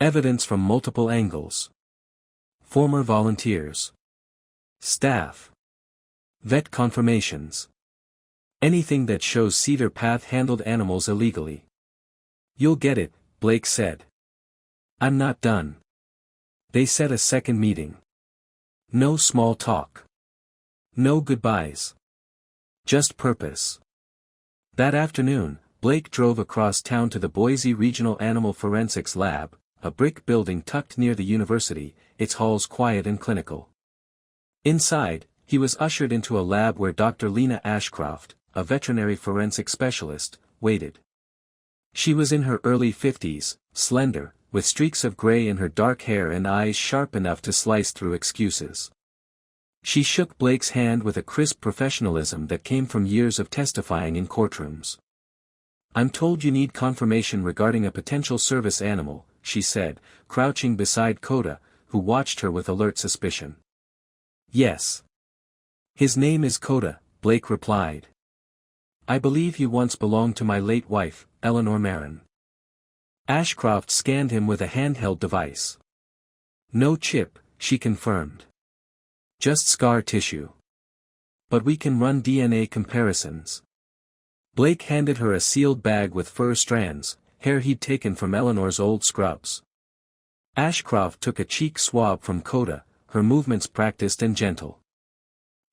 "Evidence from multiple angles. Former volunteers. Staff. Vet confirmations. Anything that shows Cedar Path handled animals illegally." "You'll get it," Blake said. "I'm not done." They set a second meeting. No small talk. No goodbyes. Just purpose. That afternoon, Blake drove across town to the Boise Regional Animal Forensics Lab, a brick building tucked near the university, its halls quiet and clinical. Inside, he was ushered into a lab where Dr. Lena Ashcroft, a veterinary forensic specialist, waited. She was in her early 50s, slender, with streaks of gray in her dark hair and eyes sharp enough to slice through excuses. She shook Blake's hand with a crisp professionalism that came from years of testifying in courtrooms. "I'm told you need confirmation regarding a potential service animal," she said, crouching beside Coda, who watched her with alert suspicion. "Yes. His name is Coda," Blake replied. "I believe he once belonged to my late wife, Eleanor Marin." Ashcroft scanned him with a handheld device. "No chip," she confirmed. "Just scar tissue." But we can run DNA comparisons. Blake handed her a sealed bag with fur strands, hair he'd taken from Eleanor's old scrubs. Ashcroft took a cheek swab from Coda, her movements practiced and gentle.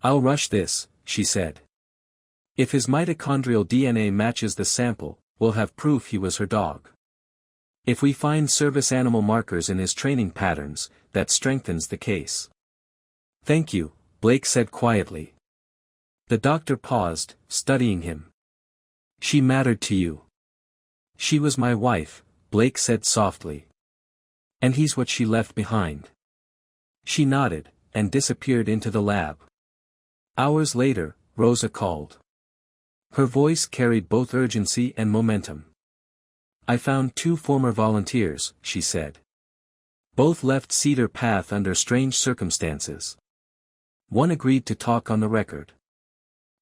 "I'll rush this," she said. "If his mitochondrial DNA matches the sample, we'll have proof he was her dog. If we find service animal markers in his training patterns, that strengthens the case." "Thank you," Blake said quietly. The doctor paused, studying him. "She mattered to you." "She was my wife," Blake said softly. "And he's what she left behind." She nodded, and disappeared into the lab. Hours later, Rosa called. Her voice carried both urgency and momentum. "I found 2 former volunteers," she said. "Both left Cedar Path under strange circumstances. One agreed to talk on the record."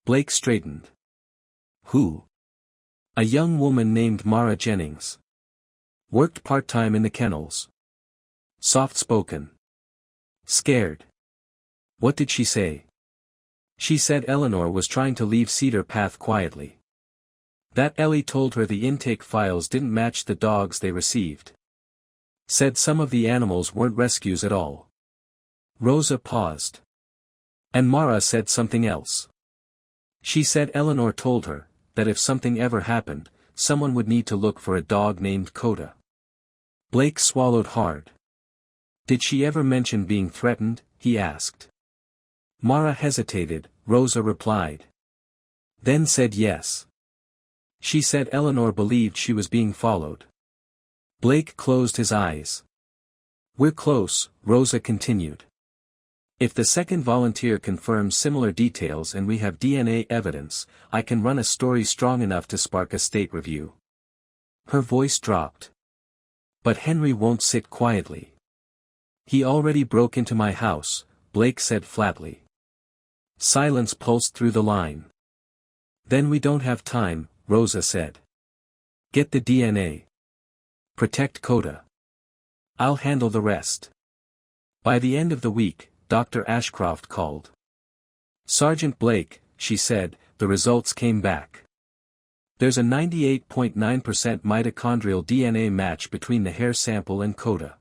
Blake straightened. "Who?" "A young woman named Mara Jennings. Worked part-time in the kennels. Soft-spoken. Scared." "What did she say?" "She said Eleanor was trying to leave Cedar Path quietly. That Ellie told her the intake files didn't match the dogs they received. Said some of the animals weren't rescues at all." Rosa paused. "And Mara said something else. She said Eleanor told her, that if something ever happened, someone would need to look for a dog named Coda." Blake swallowed hard. "Did she ever mention being threatened?" he asked. Mara hesitated, Rosa replied. Then said yes. She said Eleanor believed she was being followed. Blake closed his eyes. "We're close," Rosa continued. "If the second volunteer confirms similar details and we have DNA evidence, I can run a story strong enough to spark a state review." Her voice dropped. "But Henry won't sit quietly. He already broke into my house," Blake said flatly. Silence pulsed through the line. "Then we don't have time," Rosa said. "Get the DNA. Protect Coda. I'll handle the rest." By the end of the week, Dr. Ashcroft called. "Sergeant Blake," she said, "the results came back. There's a 98.9% mitochondrial DNA match between the hair sample and Coda.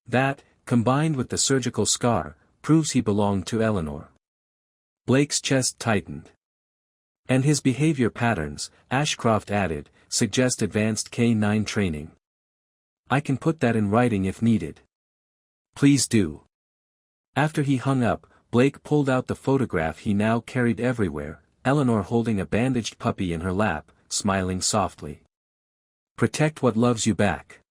That, combined with the surgical scar, proves he belonged to Eleanor." Blake's chest tightened. "And his behavior patterns," Ashcroft added, "suggest advanced K-9 training. I can put that in writing if needed." "Please do." After he hung up, Blake pulled out the photograph he now carried everywhere, Eleanor holding a bandaged puppy in her lap, smiling softly. "Protect what loves you back."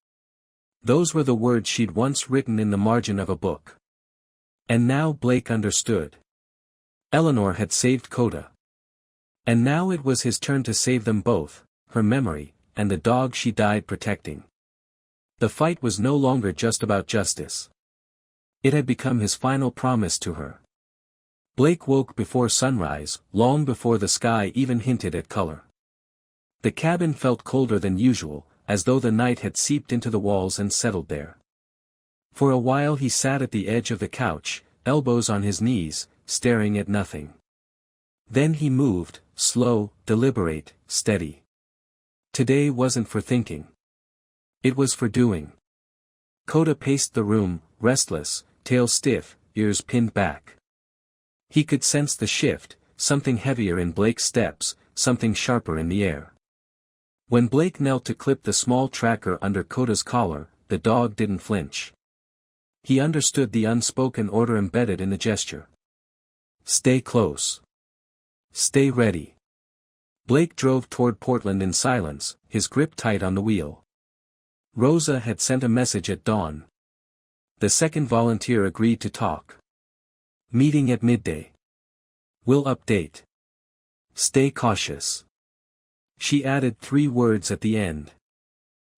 Those were the words she'd once written in the margin of a book. And now Blake understood. Eleanor had saved Coda. And now it was his turn to save them both, her memory, and the dog she died protecting. The fight was no longer just about justice. It had become his final promise to her. Blake woke before sunrise, long before the sky even hinted at color. The cabin felt colder than usual, as though the night had seeped into the walls and settled there. For a while he sat at the edge of the couch, elbows on his knees, staring at nothing. Then he moved, slow, deliberate, steady. Today wasn't for thinking. It was for doing. Coda paced the room, restless, tail stiff, ears pinned back. He could sense the shift, something heavier in Blake's steps, something sharper in the air. When Blake knelt to clip the small tracker under Coda's collar, the dog didn't flinch. He understood the unspoken order embedded in the gesture. "Stay close. Stay ready." Blake drove toward Portland in silence, his grip tight on the wheel. Rosa had sent a message at dawn. The second volunteer agreed to talk. "Meeting at midday. We'll update. Stay cautious." She added 3 words at the end.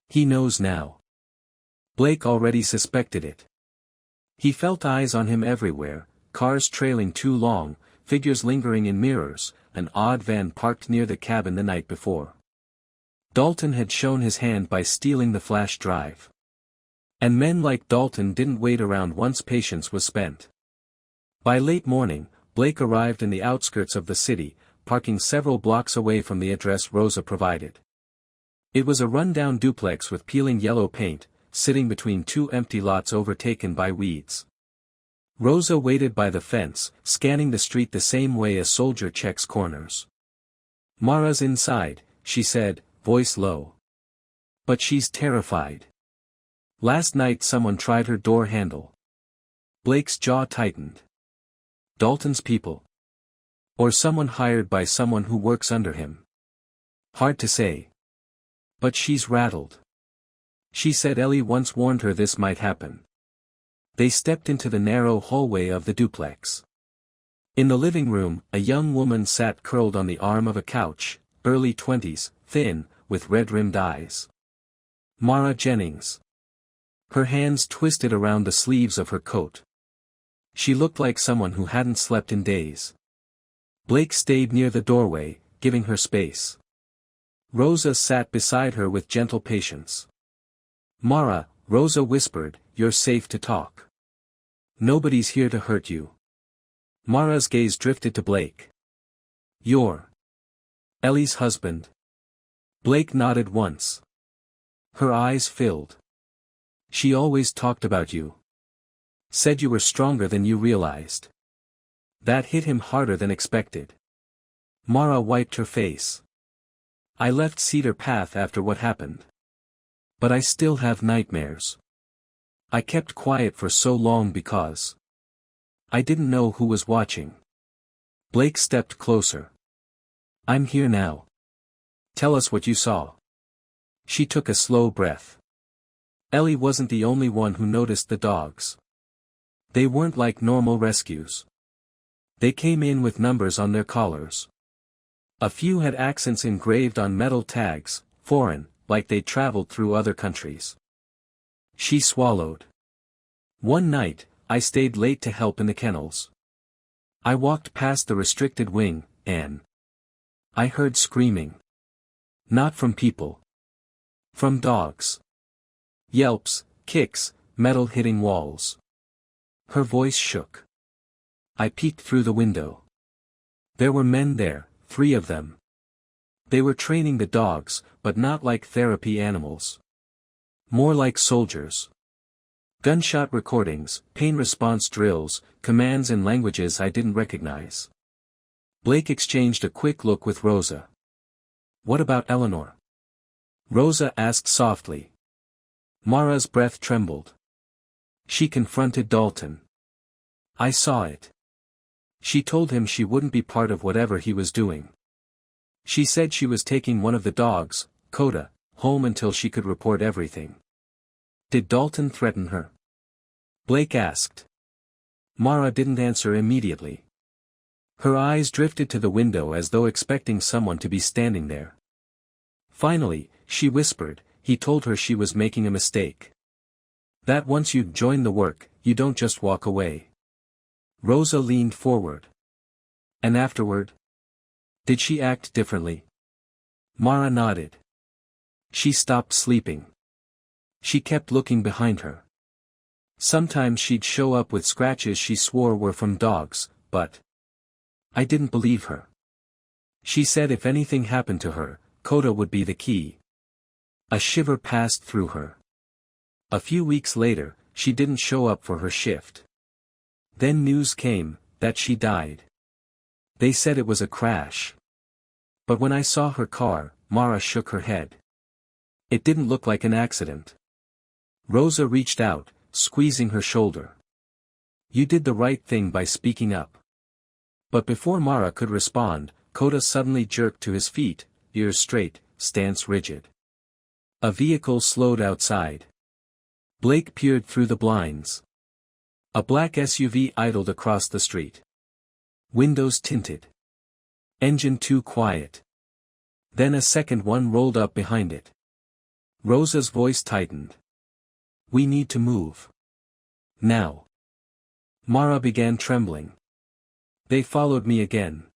"He knows now." Blake already suspected it. He felt eyes on him everywhere, cars trailing too long, figures lingering in mirrors, an odd van parked near the cabin the night before. Dalton had shown his hand by stealing the flash drive. And men like Dalton didn't wait around once patience was spent. By late morning, Blake arrived in the outskirts of the city, parking several blocks away from the address Rosa provided. It was a run-down duplex with peeling yellow paint, sitting between two empty lots overtaken by weeds. Rosa waited by the fence, scanning the street the same way a soldier checks corners. "Mara's inside," she said, voice low. "But she's terrified. Last night someone tried her door handle." Blake's jaw tightened. Dalton's people? Or someone hired by someone who works under him? Hard to say. But she's rattled. She said Ellie once warned her this might happen. They stepped into the narrow hallway of the duplex. In the living room, a young woman sat curled on the arm of a couch, early 20s, thin, with red-rimmed eyes. Mara Jennings. Her hands twisted around the sleeves of her coat. She looked like someone who hadn't slept in days. Blake stayed near the doorway, giving her space. Rosa sat beside her with gentle patience. "Mara," Rosa whispered, "you're safe to talk. Nobody's here to hurt you." Mara's gaze drifted to Blake. "You're Ellie's husband?" Blake nodded once. Her eyes filled. "She always talked about you. Said you were stronger than you realized." That hit him harder than expected. Mara wiped her face. "I left Cedar Path after what happened. But I still have nightmares. I kept quiet for so long because I didn't know who was watching." Blake stepped closer. "I'm here now. Tell us what you saw." She took a slow breath. Ellie wasn't the only one who noticed the dogs. They weren't like normal rescues. They came in with numbers on their collars. A few had accents engraved on metal tags, foreign, like they'd traveled through other countries. She swallowed. "One night, I stayed late to help in the kennels. I walked past the restricted wing, and I heard screaming. Not from people. From dogs. Yelps, kicks, metal hitting walls." Her voice shook. "I peeked through the window. There were men there, 3 of them. They were training the dogs, but not like therapy animals. More like soldiers. Gunshot recordings, pain response drills, commands in languages I didn't recognize." Blake exchanged a quick look with Rosa. "What about Eleanor?" Rosa asked softly. Mara's breath trembled. She confronted Dalton. "I saw it." She told him she wouldn't be part of whatever he was doing. She said she was taking one of the dogs, Coda, home until she could report everything. "Did Dalton threaten her?" Blake asked. Mara didn't answer immediately. Her eyes drifted to the window as though expecting someone to be standing there. Finally, she whispered, "He told her she was making a mistake. That once you join the work, you don't just walk away." Rosa leaned forward. "And afterward? Did she act differently?" Mara nodded. "She stopped sleeping. She kept looking behind her. Sometimes she'd show up with scratches she swore were from dogs, but I didn't believe her. She said if anything happened to her, Coda would be the key." A shiver passed through her. A few weeks later, she didn't show up for her shift. Then news came, that she died. They said it was a crash. But when I saw her car, Mara shook her head. It didn't look like an accident. Rosa reached out, squeezing her shoulder. "You did the right thing by speaking up." But before Mara could respond, Coda suddenly jerked to his feet, ears straight, stance rigid. A vehicle slowed outside. Blake peered through the blinds. A black SUV idled across the street. Windows tinted. Engine too quiet. Then a second one rolled up behind it. Rosa's voice tightened. "We need to move. Now." Mara began trembling. "They followed me again."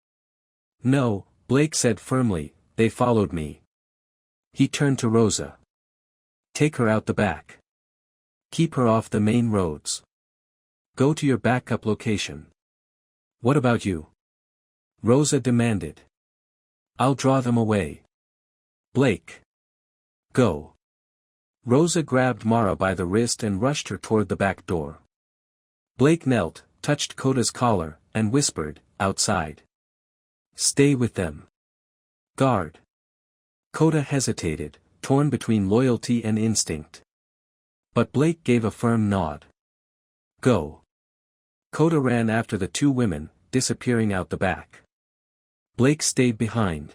"No," Blake said firmly, "they followed me." He turned to Rosa. "Take her out the back. Keep her off the main roads. Go to your backup location. What about you? Rosa demanded. I'll draw them away. Blake. Go. Rosa grabbed Mara by the wrist and rushed her toward the back door. Blake knelt, touched Koda's collar, and whispered, outside. Stay with them. Guard. Koda hesitated, torn between loyalty and instinct. But Blake gave a firm nod. Go. Koda ran after the two women, disappearing out the back. Blake stayed behind.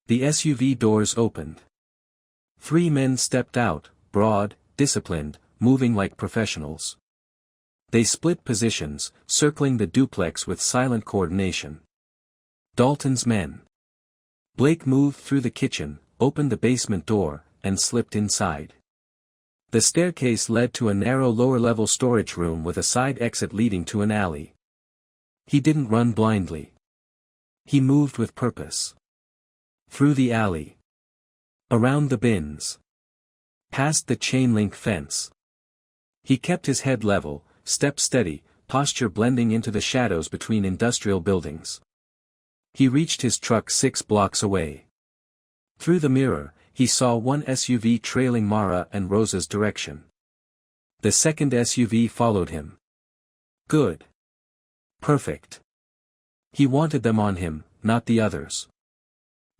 The SUV doors opened. 3 men stepped out, broad, disciplined, moving like professionals. They split positions, circling the duplex with silent coordination. Dalton's men. Blake moved through the kitchen, opened the basement door, and slipped inside. The staircase led to a narrow lower-level storage room with a side exit leading to an alley. He didn't run blindly. He moved with purpose. Through the alley. Around the bins. Past the chain-link fence. He kept his head level, step steady, posture blending into the shadows between industrial buildings. He reached his truck 6 blocks away. Through the mirror, he saw one SUV trailing Mara and Rosa's direction. The second SUV followed him. Good. Perfect. He wanted them on him, not the others.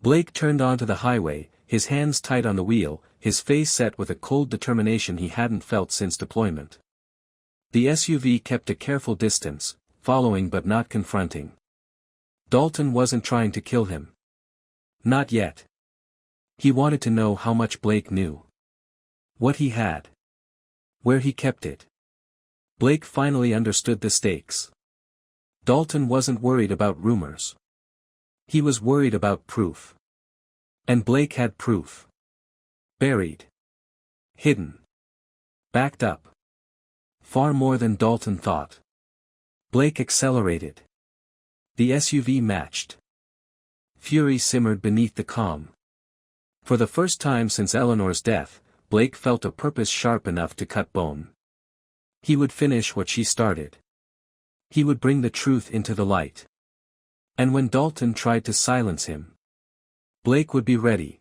Blake turned onto the highway, his hands tight on the wheel, his face set with a cold determination he hadn't felt since deployment. The SUV kept a careful distance, following but not confronting. Dalton wasn't trying to kill him. Not yet. He wanted to know how much Blake knew. What he had. Where he kept it. Blake finally understood the stakes. Dalton wasn't worried about rumors. He was worried about proof. And Blake had proof. Buried. Hidden. Backed up. Far more than Dalton thought. Blake accelerated. The SUV matched. Fury simmered beneath the calm. For the first time since Eleanor's death, Blake felt a purpose sharp enough to cut bone. He would finish what she started. He would bring the truth into the light. And when Dalton tried to silence him, Blake would be ready.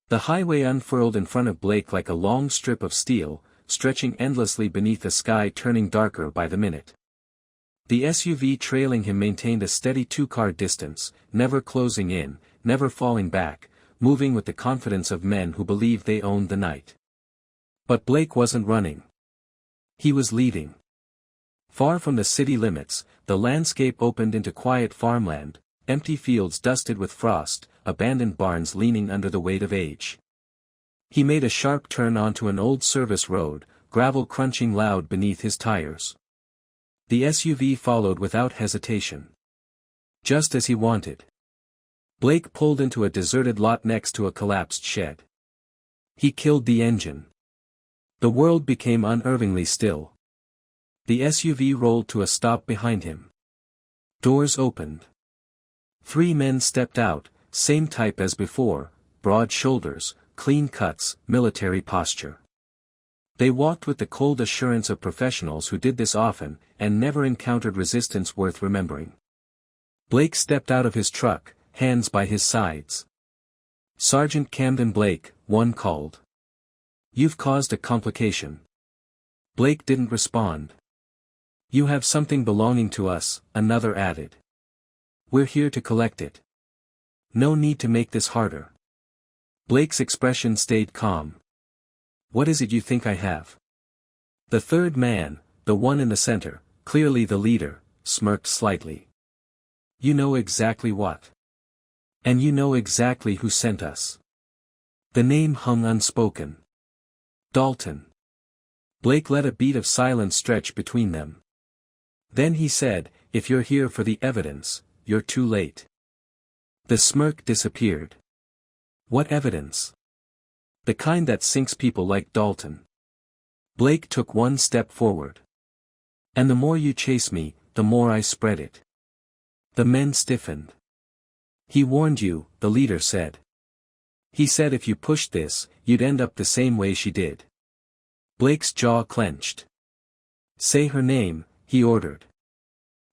The highway unfurled in front of Blake like a long strip of steel, stretching endlessly beneath a sky turning darker by the minute. The SUV trailing him maintained a steady 2-car distance, never closing in, never falling back, moving with the confidence of men who believed they owned the night. But Blake wasn't running. He was leaving. Far from the city limits, the landscape opened into quiet farmland, empty fields dusted with frost, abandoned barns leaning under the weight of age. He made a sharp turn onto an old service road, gravel crunching loud beneath his tires. The SUV followed without hesitation. Just as he wanted. Blake pulled into a deserted lot next to a collapsed shed. He killed the engine. The world became unervingly still. The SUV rolled to a stop behind him. Doors opened. 3 men stepped out, same type as before, broad shoulders, clean cuts, military posture. They walked with the cold assurance of professionals who did this often, and never encountered resistance worth remembering. Blake stepped out of his truck, hands by his sides. Sergeant Camden Blake, one called. You've caused a complication. Blake didn't respond. You have something belonging to us, another added. We're here to collect it. No need to make this harder. Blake's expression stayed calm. What is it you think I have? The third man, the one in the center, clearly the leader, smirked slightly. You know exactly what. And you know exactly who sent us. The name hung unspoken. Dalton. Blake let a beat of silence stretch between them. Then he said, if you're here for the evidence, you're too late. The smirk disappeared. What evidence? The kind that sinks people like Dalton. Blake took one step forward. And the more you chase me, the more I spread it. The men stiffened. He warned you, the leader said. He said if you pushed this, you'd end up the same way she did. Blake's jaw clenched. Say her name, he ordered.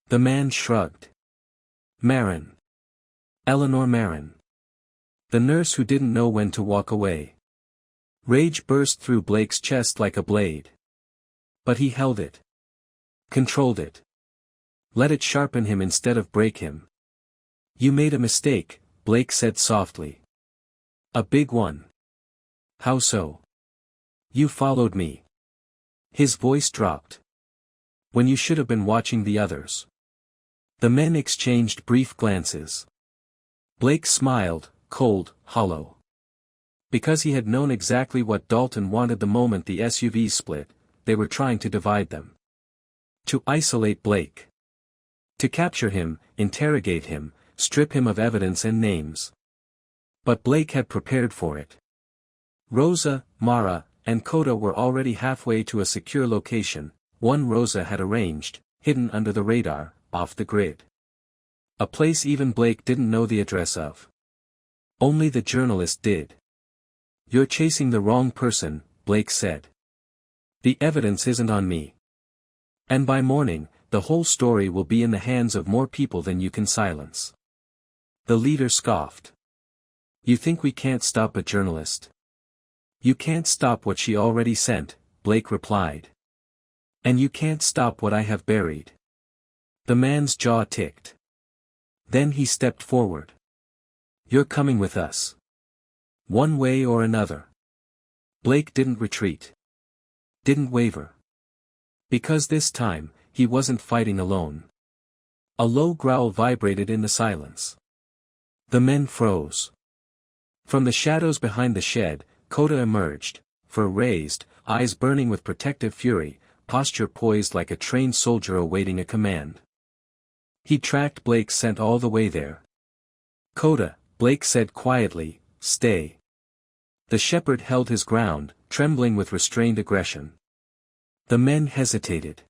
The man shrugged. Marin. Eleanor Marin. The nurse who didn't know when to walk away. Rage burst through Blake's chest like a blade. But he held it. Controlled it. Let it sharpen him instead of break him. You made a mistake, Blake said softly. A big one. How so? You followed me. His voice dropped. When you should have been watching the others. The men exchanged brief glances. Blake smiled, cold, hollow. Because he had known exactly what Dalton wanted the moment the SUVs split, they were trying to divide them. To isolate Blake. To capture him, interrogate him, strip him of evidence and names. But Blake had prepared for it. Rosa, Mara, and Coda were already halfway to a secure location, one Rosa had arranged, hidden under the radar, off the grid. A place even Blake didn't know the address of. Only the journalist did. You're chasing the wrong person, Blake said. The evidence isn't on me. And by morning, the whole story will be in the hands of more people than you can silence. The leader scoffed. You think we can't stop a journalist? You can't stop what she already sent, Blake replied. And you can't stop what I have buried. The man's jaw ticked. Then he stepped forward. You're coming with us. One way or another. Blake didn't retreat. Didn't waver. Because this time, he wasn't fighting alone. A low growl vibrated in the silence. The men froze. From the shadows behind the shed, Coda emerged, fur raised, eyes burning with protective fury, posture poised like a trained soldier awaiting a command. He tracked Blake's scent all the way there. Coda, Blake said quietly, stay. The shepherd held his ground, trembling with restrained aggression. The men hesitated.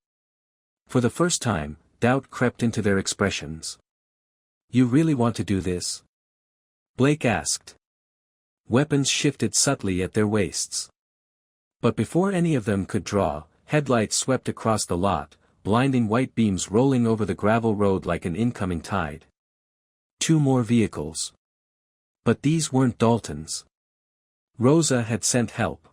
For the first time, doubt crept into their expressions. You really want to do this? Blake asked. Weapons shifted subtly at their waists. But before any of them could draw, headlights swept across the lot, blinding white beams rolling over the gravel road like an incoming tide. 2 more vehicles. But these weren't Dalton's. Rosa had sent help.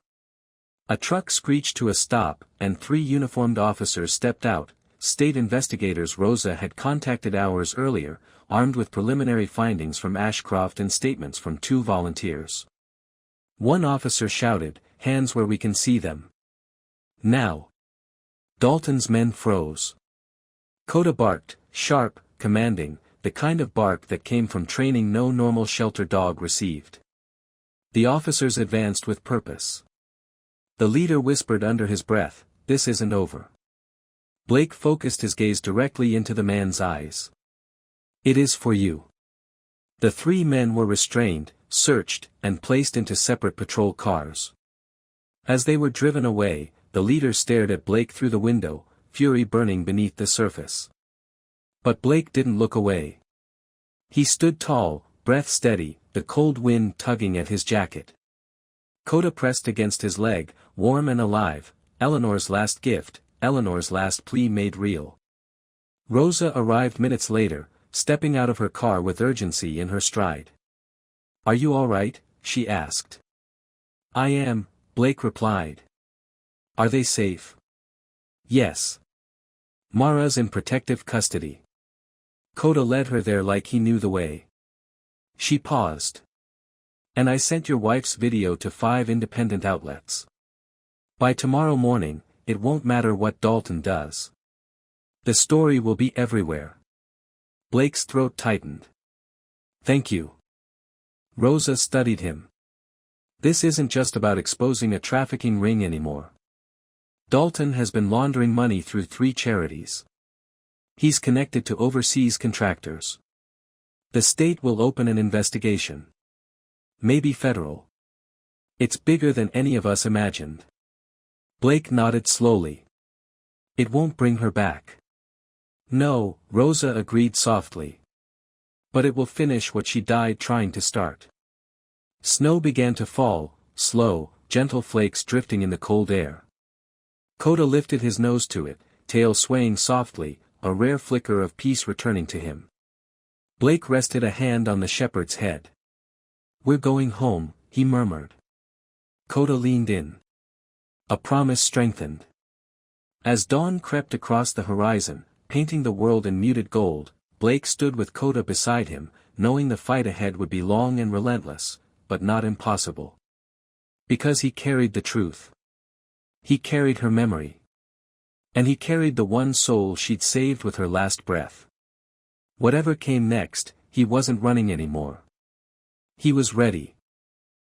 A truck screeched to a stop, and 3 uniformed officers stepped out, state investigators Rosa had contacted hours earlier, armed with preliminary findings from Ashcroft and statements from 2 volunteers. One officer shouted, hands where we can see them. Now. Dalton's men froze. Coda barked, sharp, commanding, the kind of bark that came from training no normal shelter dog received. The officers advanced with purpose. The leader whispered under his breath, this isn't over. Blake focused his gaze directly into the man's eyes. It is for you. The 3 men were restrained, searched, and placed into separate patrol cars. As they were driven away, the leader stared at Blake through the window, fury burning beneath the surface. But Blake didn't look away. He stood tall, breath steady, the cold wind tugging at his jacket. Coda pressed against his leg, warm and alive, Eleanor's last gift, Eleanor's last plea made real. Rosa arrived minutes later, stepping out of her car with urgency in her stride. Are you all right? She asked. I am, Blake replied. Are they safe? Yes. Mara's in protective custody. Coda led her there like he knew the way. She paused. And I sent your wife's video to 5 independent outlets. By tomorrow morning, it won't matter what Dalton does. The story will be everywhere. Blake's throat tightened. Thank you. Rosa studied him. This isn't just about exposing a trafficking ring anymore. Dalton has been laundering money through 3 charities. He's connected to overseas contractors. The state will open an investigation. Maybe federal. It's bigger than any of us imagined. Blake nodded slowly. It won't bring her back. No, Rosa agreed softly. But it will finish what she died trying to start. Snow began to fall, slow, gentle flakes drifting in the cold air. Coda lifted his nose to it, tail swaying softly, a rare flicker of peace returning to him. Blake rested a hand on the shepherd's head. "We're going home," he murmured. Coda leaned in. A promise strengthened. As dawn crept across the horizon, painting the world in muted gold, Blake stood with Coda beside him, knowing the fight ahead would be long and relentless, but not impossible. Because he carried the truth. He carried her memory. And he carried the one soul she'd saved with her last breath. Whatever came next, he wasn't running anymore. He was ready.